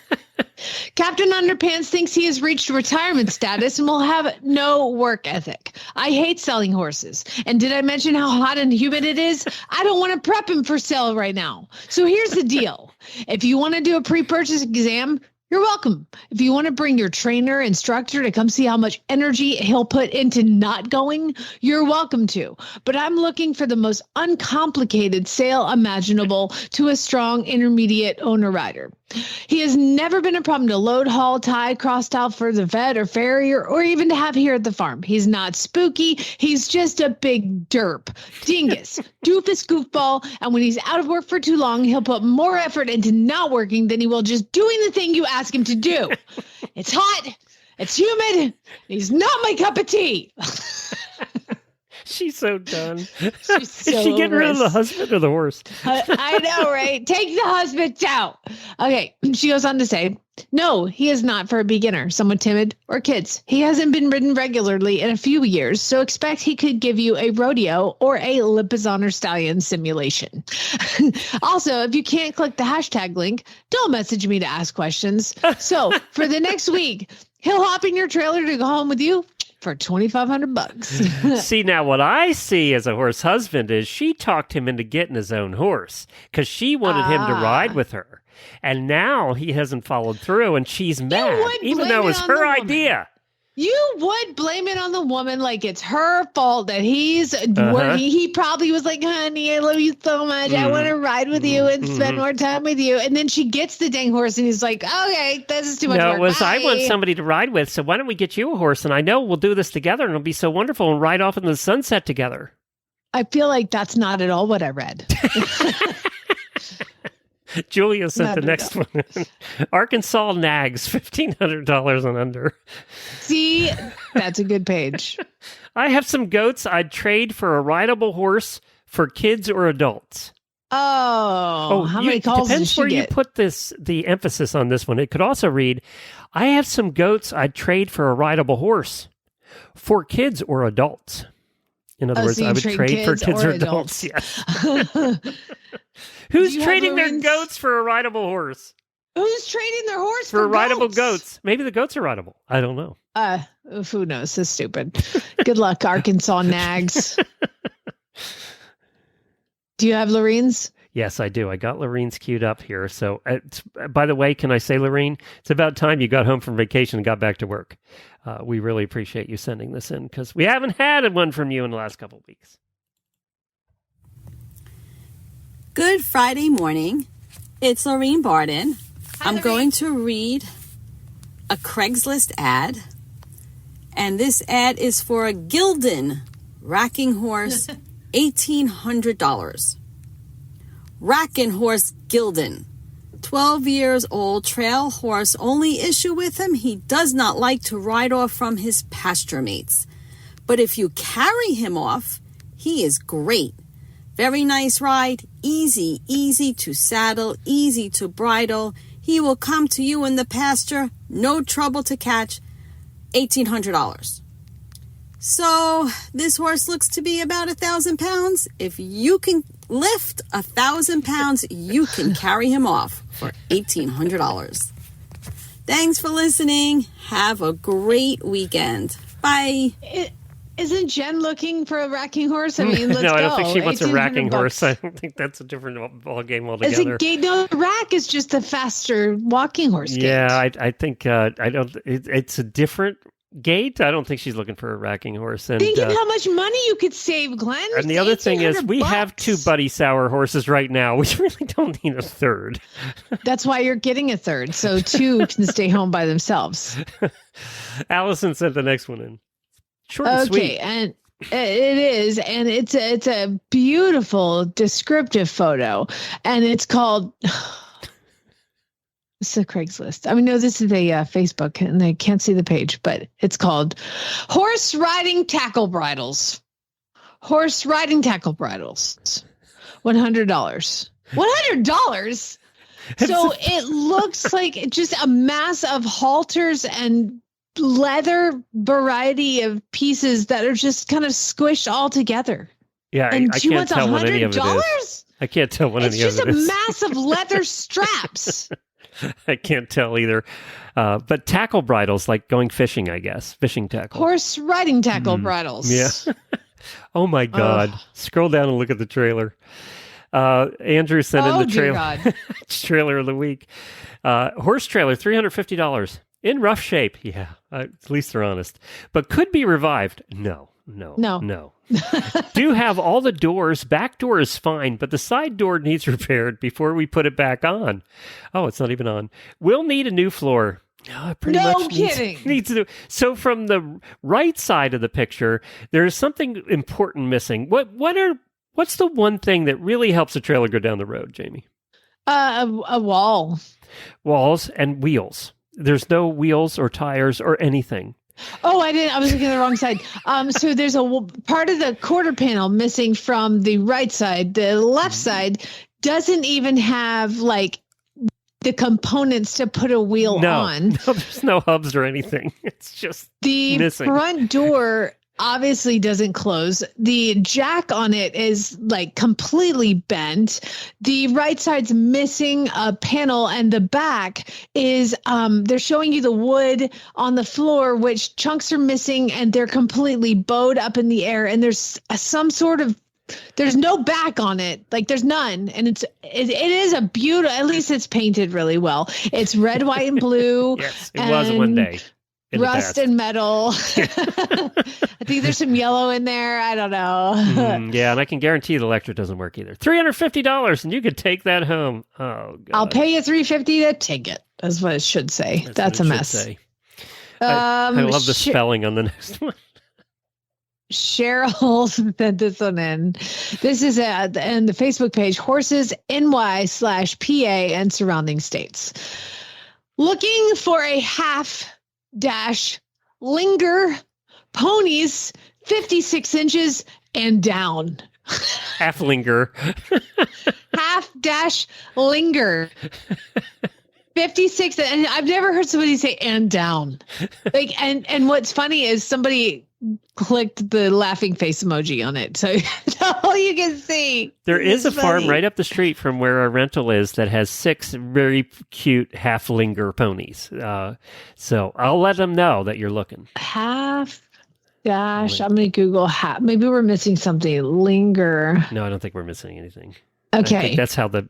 Captain Underpants thinks he has reached retirement status and will have no work ethic. I hate selling horses. And did I mention how hot and humid it is? I don't want to prep him for sale right now. So here's the deal. If you want to do a pre-purchase exam, you're welcome. If you want to bring your trainer, instructor to come see how much energy he'll put into not going, you're welcome to. But I'm looking for the most uncomplicated sale imaginable to a strong intermediate owner rider. He has never been a problem to load, haul, tie, cross tile for the vet or farrier, or even to have here at the farm. He's not spooky. He's just a big derp, dingus, doofus goofball. And when he's out of work for too long, he'll put more effort into not working than he will just doing the thing you ask him to do. It's hot. It's humid. And he's not my cup of tea. She's so done. She's so Is she getting rid of the husband or the horse? I know, right? Take the husband out. Okay. She goes on to say, no, he is not for a beginner, someone timid, or kids. He hasn't been ridden regularly in a few years, so expect he could give you a rodeo or a Lipizzan stallion simulation. Also, if you can't click the hashtag link, don't message me to ask questions. So for the next week, he'll hop in your trailer to go home with you for $2,500. See, now what I see as a horse husband is she talked him into getting his own horse because she wanted him to ride with her. And now he hasn't followed through and she's mad, even though it was her idea. You would blame it on the woman like it's her fault that he's working. He probably was like, honey, I love you so much. I want to ride with you and spend more time with you. And then she gets the dang horse and he's like, okay, this is too much work. No, it was, Bye. I want somebody to ride with, so why don't we get you a horse? And I know we'll do this together and it'll be so wonderful and ride off in the sunset together. I feel like that's not at all what I read. Julia sent the next one. Arkansas nags, $1,500 and under. See, that's a good page. I have some goats I'd trade for a rideable horse for kids or adults. Oh, how many calls depends did she where get? you put the emphasis on this one. It could also read, I have some goats I'd trade for a rideable horse for kids or adults. In other words, so I would trade for kids or adults. Yes. Who's trading their goats for a rideable horse? Who's trading their horse for rideable goats? Maybe the goats are rideable. I don't know. Who knows? This is stupid. Good luck, Arkansas nags. Do you have Lorene's? Yes, I do. I got Lorene's queued up here. So, by the way, can I say, Lorene, it's about time you got home from vacation and got back to work. We really appreciate you sending this in because we haven't had one from you in the last couple of weeks. Good Friday morning. It's Lorene Barden. Hi, I'm going to read a Craigslist ad. And this ad is for a Gildan racking horse, $1,800. Racking horse Gildan, 12 years old, trail horse. Only issue with him, he does not like to ride off from his pasture mates. But if you carry him off, he is great. Very nice ride, easy to saddle, easy to bridle. He will come to you in the pasture, no trouble to catch, $1,800. So this horse looks to be about 1,000 pounds. If you can lift 1,000 pounds, you can carry him off for $1,800. Thanks for listening. Have a great weekend. Bye. Isn't Jen looking for a racking horse? I mean, let's go. No, I don't think she wants a racking $1,800. horse. I don't think that's a different ball game altogether. No, the rack is just a faster walking horse gait. Yeah, I think it's a different gait. I don't think she's looking for a racking horse. And think of how much money you could save, Glenn. And the other thing is, we have 2 Buddy Sour horses right now. We really don't need a third. That's why you're getting a third, so 2 can stay home by themselves. Allison sent the next one in. Short and sweet. Okay, and it is, and it's a beautiful descriptive photo, and it's called. This is a Craigslist. I mean, no, this is a Facebook, and they can't see the page, but it's called Horse Riding Tackle Bridles. Horse Riding Tackle Bridles. $100. $100? So it looks like just a mass of halters and leather variety of pieces that are just kind of squished all together. Yeah, and I she can't wants tell what any of it $100? is. I can't tell what any of it is. It's just a mass of leather straps. I can't tell either. But tackle bridles, like going fishing, I guess. Fishing tackle. Horse riding tackle bridles. Yeah. Oh, my God. Scroll down and look at the trailer. Andrew sent in the trailer. Trailer of the week. Horse trailer, $350. In rough shape. Yeah. At least they're honest. But could be revived. No. Do have all the doors. Back door is fine, but the side door needs repaired before we put it back on. Oh, it's not even on. We'll need a new floor. Pretty much kidding. Needs to. So from the right side of the picture, there's something important missing. What's the one thing that really helps a trailer go down the road, Jamie? A wall. Walls and wheels. There's no wheels or tires or anything. Oh, I was looking at the wrong side. So there's a part of the quarter panel missing from the right side. The left side doesn't even have like the components to put a wheel on. No, there's no hubs or anything. It's just the missing. Front door obviously doesn't close. The jack on it is like completely bent. The right side's missing a panel, and the back is they're showing you the wood on the floor, which chunks are missing, and they're completely bowed up in the air, and there's some sort of there's no back on it. Like there's none. And it is a beautiful, at least it's painted really well. It's red, white, and blue. Yes, it was one day. Rust and metal. I think there's some yellow in there. I don't know. Yeah, and I can guarantee the electric doesn't work either. $350, and you could take that home. Oh, God. I'll pay you $350 to take it. That's what it should say. That's a mess. I love the spelling on the next one. Cheryl sent this one in. This is and the Facebook page, Horses NY/PA and surrounding states. Looking for a half-dash linger ponies 56 inches and down. Half linger. Half-dash linger. 56, and I've never heard somebody say and down. Like and what's funny is somebody clicked the laughing face emoji on it, so all you can see. There is a farm right up the street from where our rental is that has 6 very cute half linger ponies. So I'll let them know that you're looking. Half dash. I'm gonna Google half. Maybe we're missing something. Linger. No, I don't think we're missing anything. Okay, I think that's how the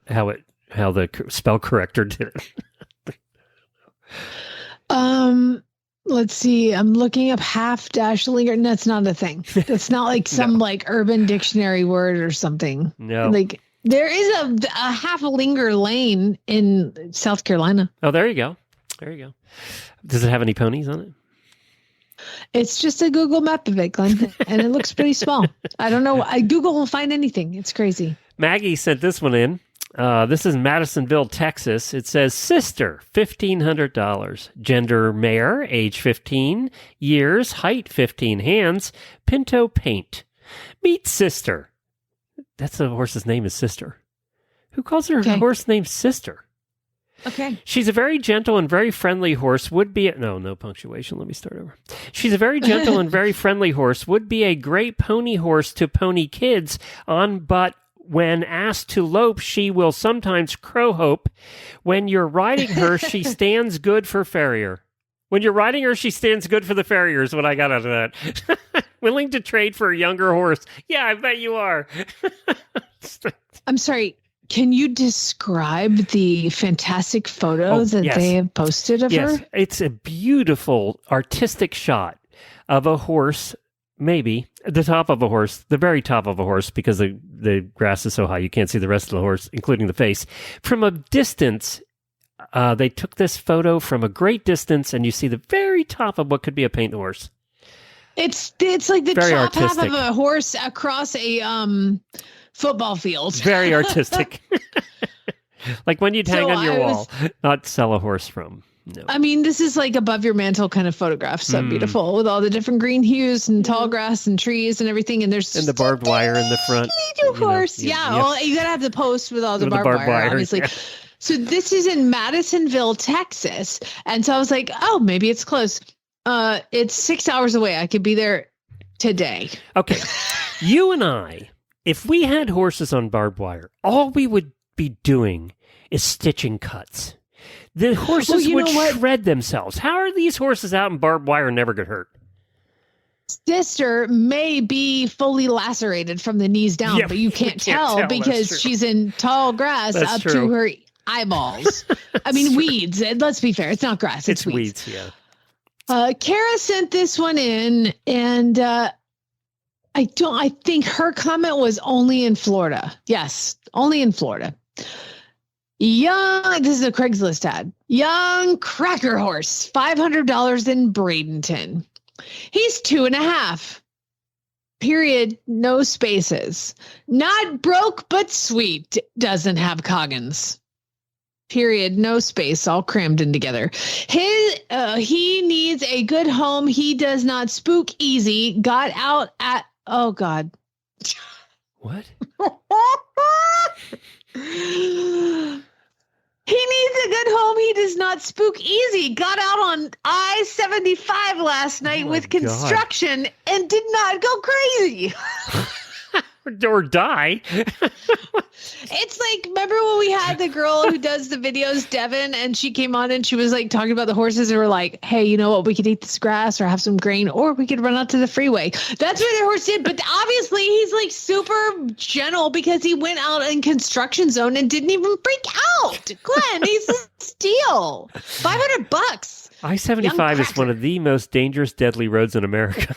spell corrector did it. Let's see. I'm looking up half dash linger. And that's not a thing. That's not like some like urban dictionary word or something. No. Like there is a half a linger lane in South Carolina. Oh, there you go. There you go. Does it have any ponies on it? It's just a Google map of it, Glenn, and it looks pretty small. I don't know. Google will find anything. It's crazy. Maggie sent this one in. This is Madisonville, Texas. It says, sister, $1,500. Gender, mare, age 15, years, height 15, hands, Pinto paint. Meet sister. That's the horse's name is Sister. Who calls her horse named Sister? Okay. She's a very gentle and very friendly horse. Would be no punctuation. Let me start over. She's a very gentle and very friendly horse. Would be a great pony horse to pony kids on, but when asked to lope, she will sometimes crow-hope. When you're riding her, she stands good for farrier. When you're riding her, she stands good for the farrier is what I got out of that. Willing to trade for a younger horse. Yeah, I bet you are. I'm sorry. Can you describe the fantastic photos that they have posted of her? It's a beautiful artistic shot of a horse, maybe the top of a horse, the very top of a horse, because the grass is so high you can't see the rest of the horse, including the face. From a distance, they took this photo from a great distance, and you see the very top of what could be a paint horse. It's like the very top artistic. half of a horse across a football field. Very artistic. Like when you'd hang on your wall, not sell a horse from. No. I mean, this is like above your mantle kind of photograph. So beautiful with all the different green hues and tall grass and trees and everything. And there's the barbed wire in the front. Horse. Well, you got to have the post with all the barbed wire, obviously. Yeah. So this is in Madisonville, Texas. And so I was like, oh, maybe it's close. It's 6 hours away. I could be there today. Okay. You and I, if we had horses on barbed wire, all we would be doing is stitching cuts. The horses would shred themselves. How are these horses out in barbed wire and never get hurt? Sister may be fully lacerated from the knees down, but you can't tell because she's in tall grass up to her eyeballs. I mean, weeds. Let's be fair. It's not grass. It's weeds. Yeah. Kara sent this one in, and I think her comment was only in Florida. Yes, only in Florida. This is a Craigslist ad. Young cracker horse, $500 in Bradenton. He's 2.5. Period. No spaces. Not broke, but sweet. Doesn't have coggins. Period. No space. All crammed in together. He needs a good home. He does not spook easy. Got out at, oh God. What? He needs a good home. He does not spook easy. Got out on I-75 last night with construction and did not go crazy. Or die. It's like, remember when we had the girl who does the videos, Devin, and she came on and she was like talking about the horses and we're like, hey, you know what? We could eat this grass or have some grain or we could run out to the freeway. That's what the horse did. But obviously he's like super gentle because he went out in construction zone and didn't even freak out. Glenn, he's a steal. $500. I-75 is one of the most dangerous, deadly roads in America.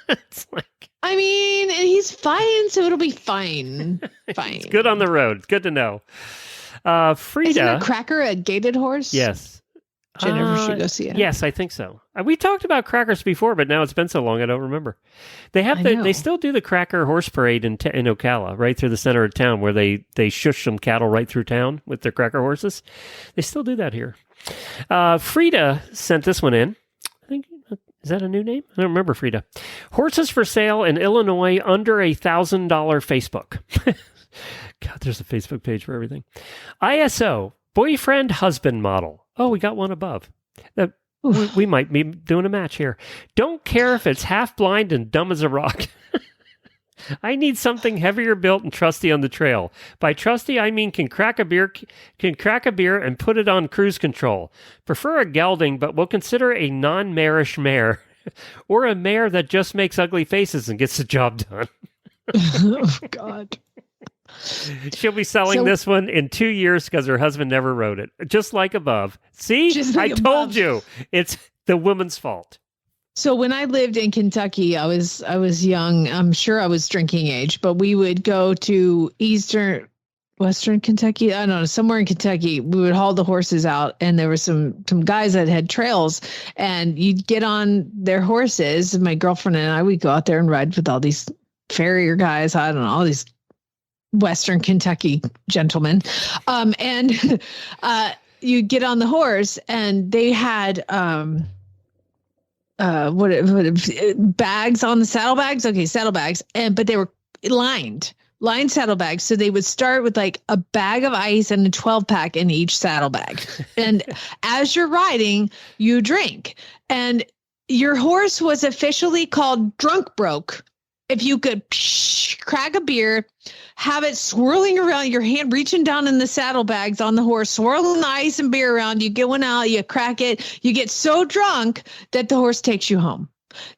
It's like, I mean, and he's fine, so it'll be fine. Fine. It's good on the road. It's good to know. Frida. Isn't a cracker a gated horse? Yes. Jennifer should go see it. Yes, I think so. We talked about crackers before, but now it's been so long I don't remember. They still do the cracker horse parade in Ocala, right through the center of town, where they shush some cattle right through town with their cracker horses. They still do that here. Frida sent this one in. I think, is that a new name? I don't remember Frida. Horses for sale in Illinois under $1,000 Facebook. God, there's a Facebook page for everything. ISO, boyfriend husband model. Oh, we got one above. We might be doing a match here. Don't care if it's half blind and dumb as a rock. I need something heavier built and trusty on the trail. By trusty, I mean can crack a beer and put it on cruise control. Prefer a gelding, but we'll consider a non-marish mare. Or a mare that just makes ugly faces and gets the job done. Oh, God. She'll be selling this one in 2 years because her husband never rode it. Just like above. See? I told you. It's the woman's fault. So when I lived in Kentucky, I was young. I'm sure I was drinking age, but we would go to Western Kentucky. I don't know, somewhere in Kentucky. We would haul the horses out, and there were some guys that had trails, and you'd get on their horses. My girlfriend and I would go out there and ride with all these farrier guys. I don't know, all these Western Kentucky gentlemen, and you get on the horse, and they had bags on the saddlebags. Okay, saddlebags, but they were lined lined saddlebags. So they would start with like a bag of ice and a 12-pack in each saddlebag. And as you're riding, you drink. And your horse was officially called drunk broke if you could crack a beer, have it swirling around, your hand reaching down in the saddlebags on the horse, swirling the ice and beer around, you get one out, you crack it, you get so drunk that the horse takes you home.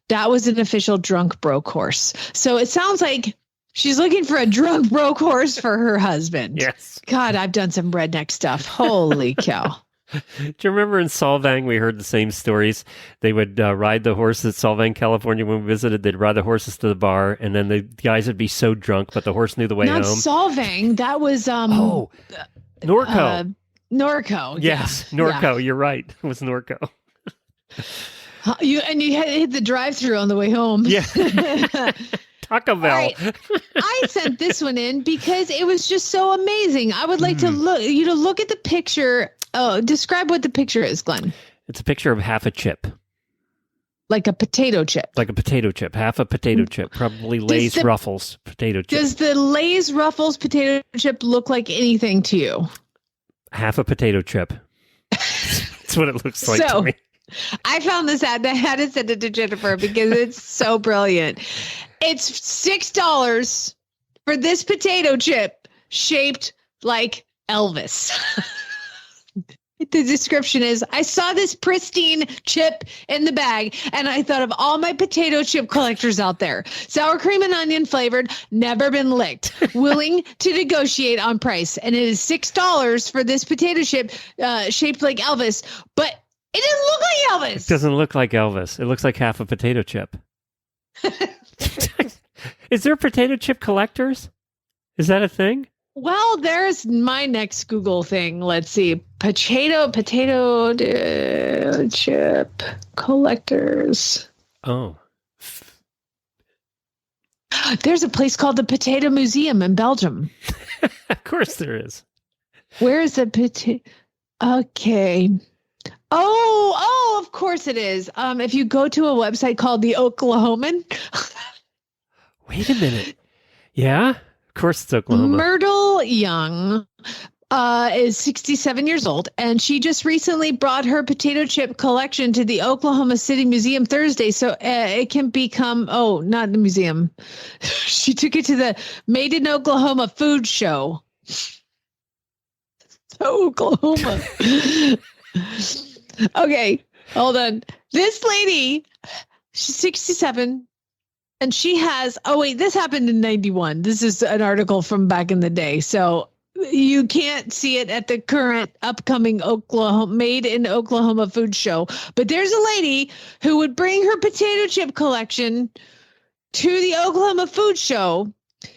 That was an official drunk broke horse. So it sounds like she's looking for a drunk broke horse for her husband. Yes. God, I've done some redneck stuff. Holy cow. Do you remember in Solvang, we heard the same stories? They would ride the horses at Solvang, California when we visited. They'd ride the horses to the bar, and then the guys would be so drunk, but the horse knew the way Not home. Solvang. That was... Norco. Norco. Yes, yeah. Norco. Yeah. You're right. It was Norco. You had to hit the drive-through on the way home. Yeah. Taco Bell. Right. I sent this one in because it was just so amazing. I would like to look at the picture. Oh, describe what the picture is, Glenn. It's a picture of half a chip. Like a potato chip. Like a potato chip. Half a potato chip. Probably Lay's Ruffles potato chip. Does the Lay's Ruffles potato chip look like anything to you? Half a potato chip. That's what it looks like to me. I found this ad. I had to send it to Jennifer because it's so brilliant. It's $6 for this potato chip shaped like Elvis. The description is, I saw this pristine chip in the bag, and I thought of all my potato chip collectors out there. Sour cream and onion flavored, never been licked, willing to negotiate on price. And it is $6 for this potato chip shaped like Elvis, but it doesn't look like Elvis. It doesn't look like Elvis. It looks like half a potato chip. Is there potato chip collectors? Is that a thing? Well, there's my next Google thing. Let's see. Potato chip collectors. Oh. There's a place called the Potato Museum in Belgium. Of course there is. Where is the potato? Okay. Oh, of course it is. If you go to a website called the Oklahoman. Wait a minute. Yeah? Of course it's Oklahoma. Myrtle Young is 67 years old, and she just recently brought her potato chip collection to the Oklahoma City Museum Thursday, so it can become, not the museum. She took it to the Made in Oklahoma food show. Oklahoma. Okay, hold on. This lady, she's 67. And she has, this happened in 91. This is an article from back in the day. So you can't see it at the current upcoming Made in Oklahoma food show. But there's a lady who would bring her potato chip collection to the Oklahoma food show.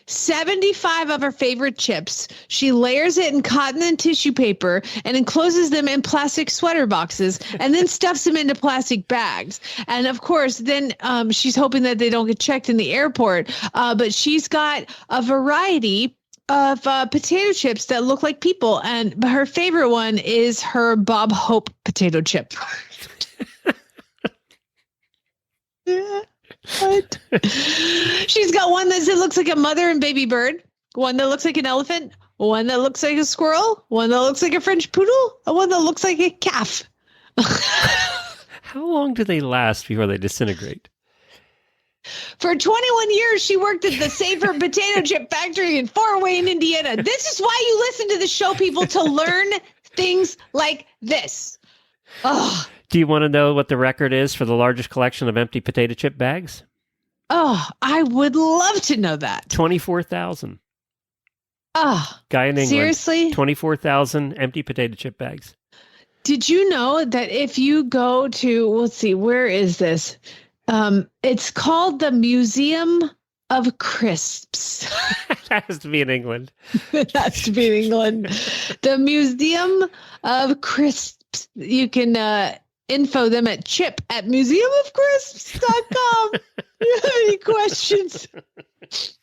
75 of her favorite chips. She layers it in cotton and tissue paper and encloses them in plastic sweater boxes and then stuffs them into plastic bags. And of course, then she's hoping that they don't get checked in the airport. But she's got a variety of potato chips that look like people. And her favorite one is her Bob Hope potato chip. Yeah. What? She's got one that looks like a mother and baby bird, one that looks like an elephant, one that looks like a squirrel, one that looks like a French poodle, and one that looks like a calf. How long do they last before they disintegrate? For 21 years, she worked at the Safer Potato Chip Factory in Fort Wayne, Indiana. This is why you listen to the show, people, to learn things like this. Oh. Do you want to know what the record is for the largest collection of empty potato chip bags? Oh, I would love to know that. 24,000. Oh, guy in England. Seriously? 24,000 empty potato chip bags. Did you know that if you go to, let's see, where is this? It's called the Museum of Crisps. That has to be in England. It has to be in England. The Museum of Crisps. You can info them at chip@museumofcrisps.com. You have any questions?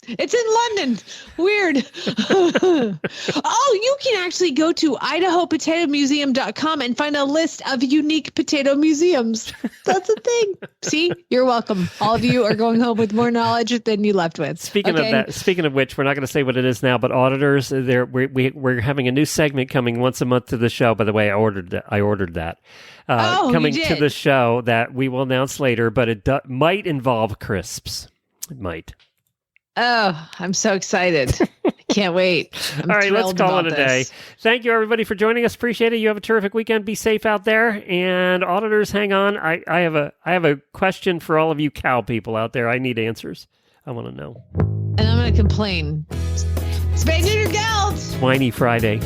It's in London. Weird. Oh, you can actually go to IdahoPotatoMuseum.com and find a list of unique potato museums. That's a thing. See, you're welcome. All of you are going home with more knowledge than you left with. Speaking of which, we're not going to say what it is now, but auditors, we're having a new segment coming once a month to the show. By the way, I ordered that. Coming to the show that we will announce later, but it might involve crisps. It might. Oh, I'm so excited. Can't wait. All right, let's call it a day. Thank you, everybody, for joining us. Appreciate it. You have a terrific weekend. Be safe out there. And auditors, hang on. I have a question for all of you cow people out there. I need answers. I want to know. And I'm going to complain. Spay neuter gals. Whiny Friday.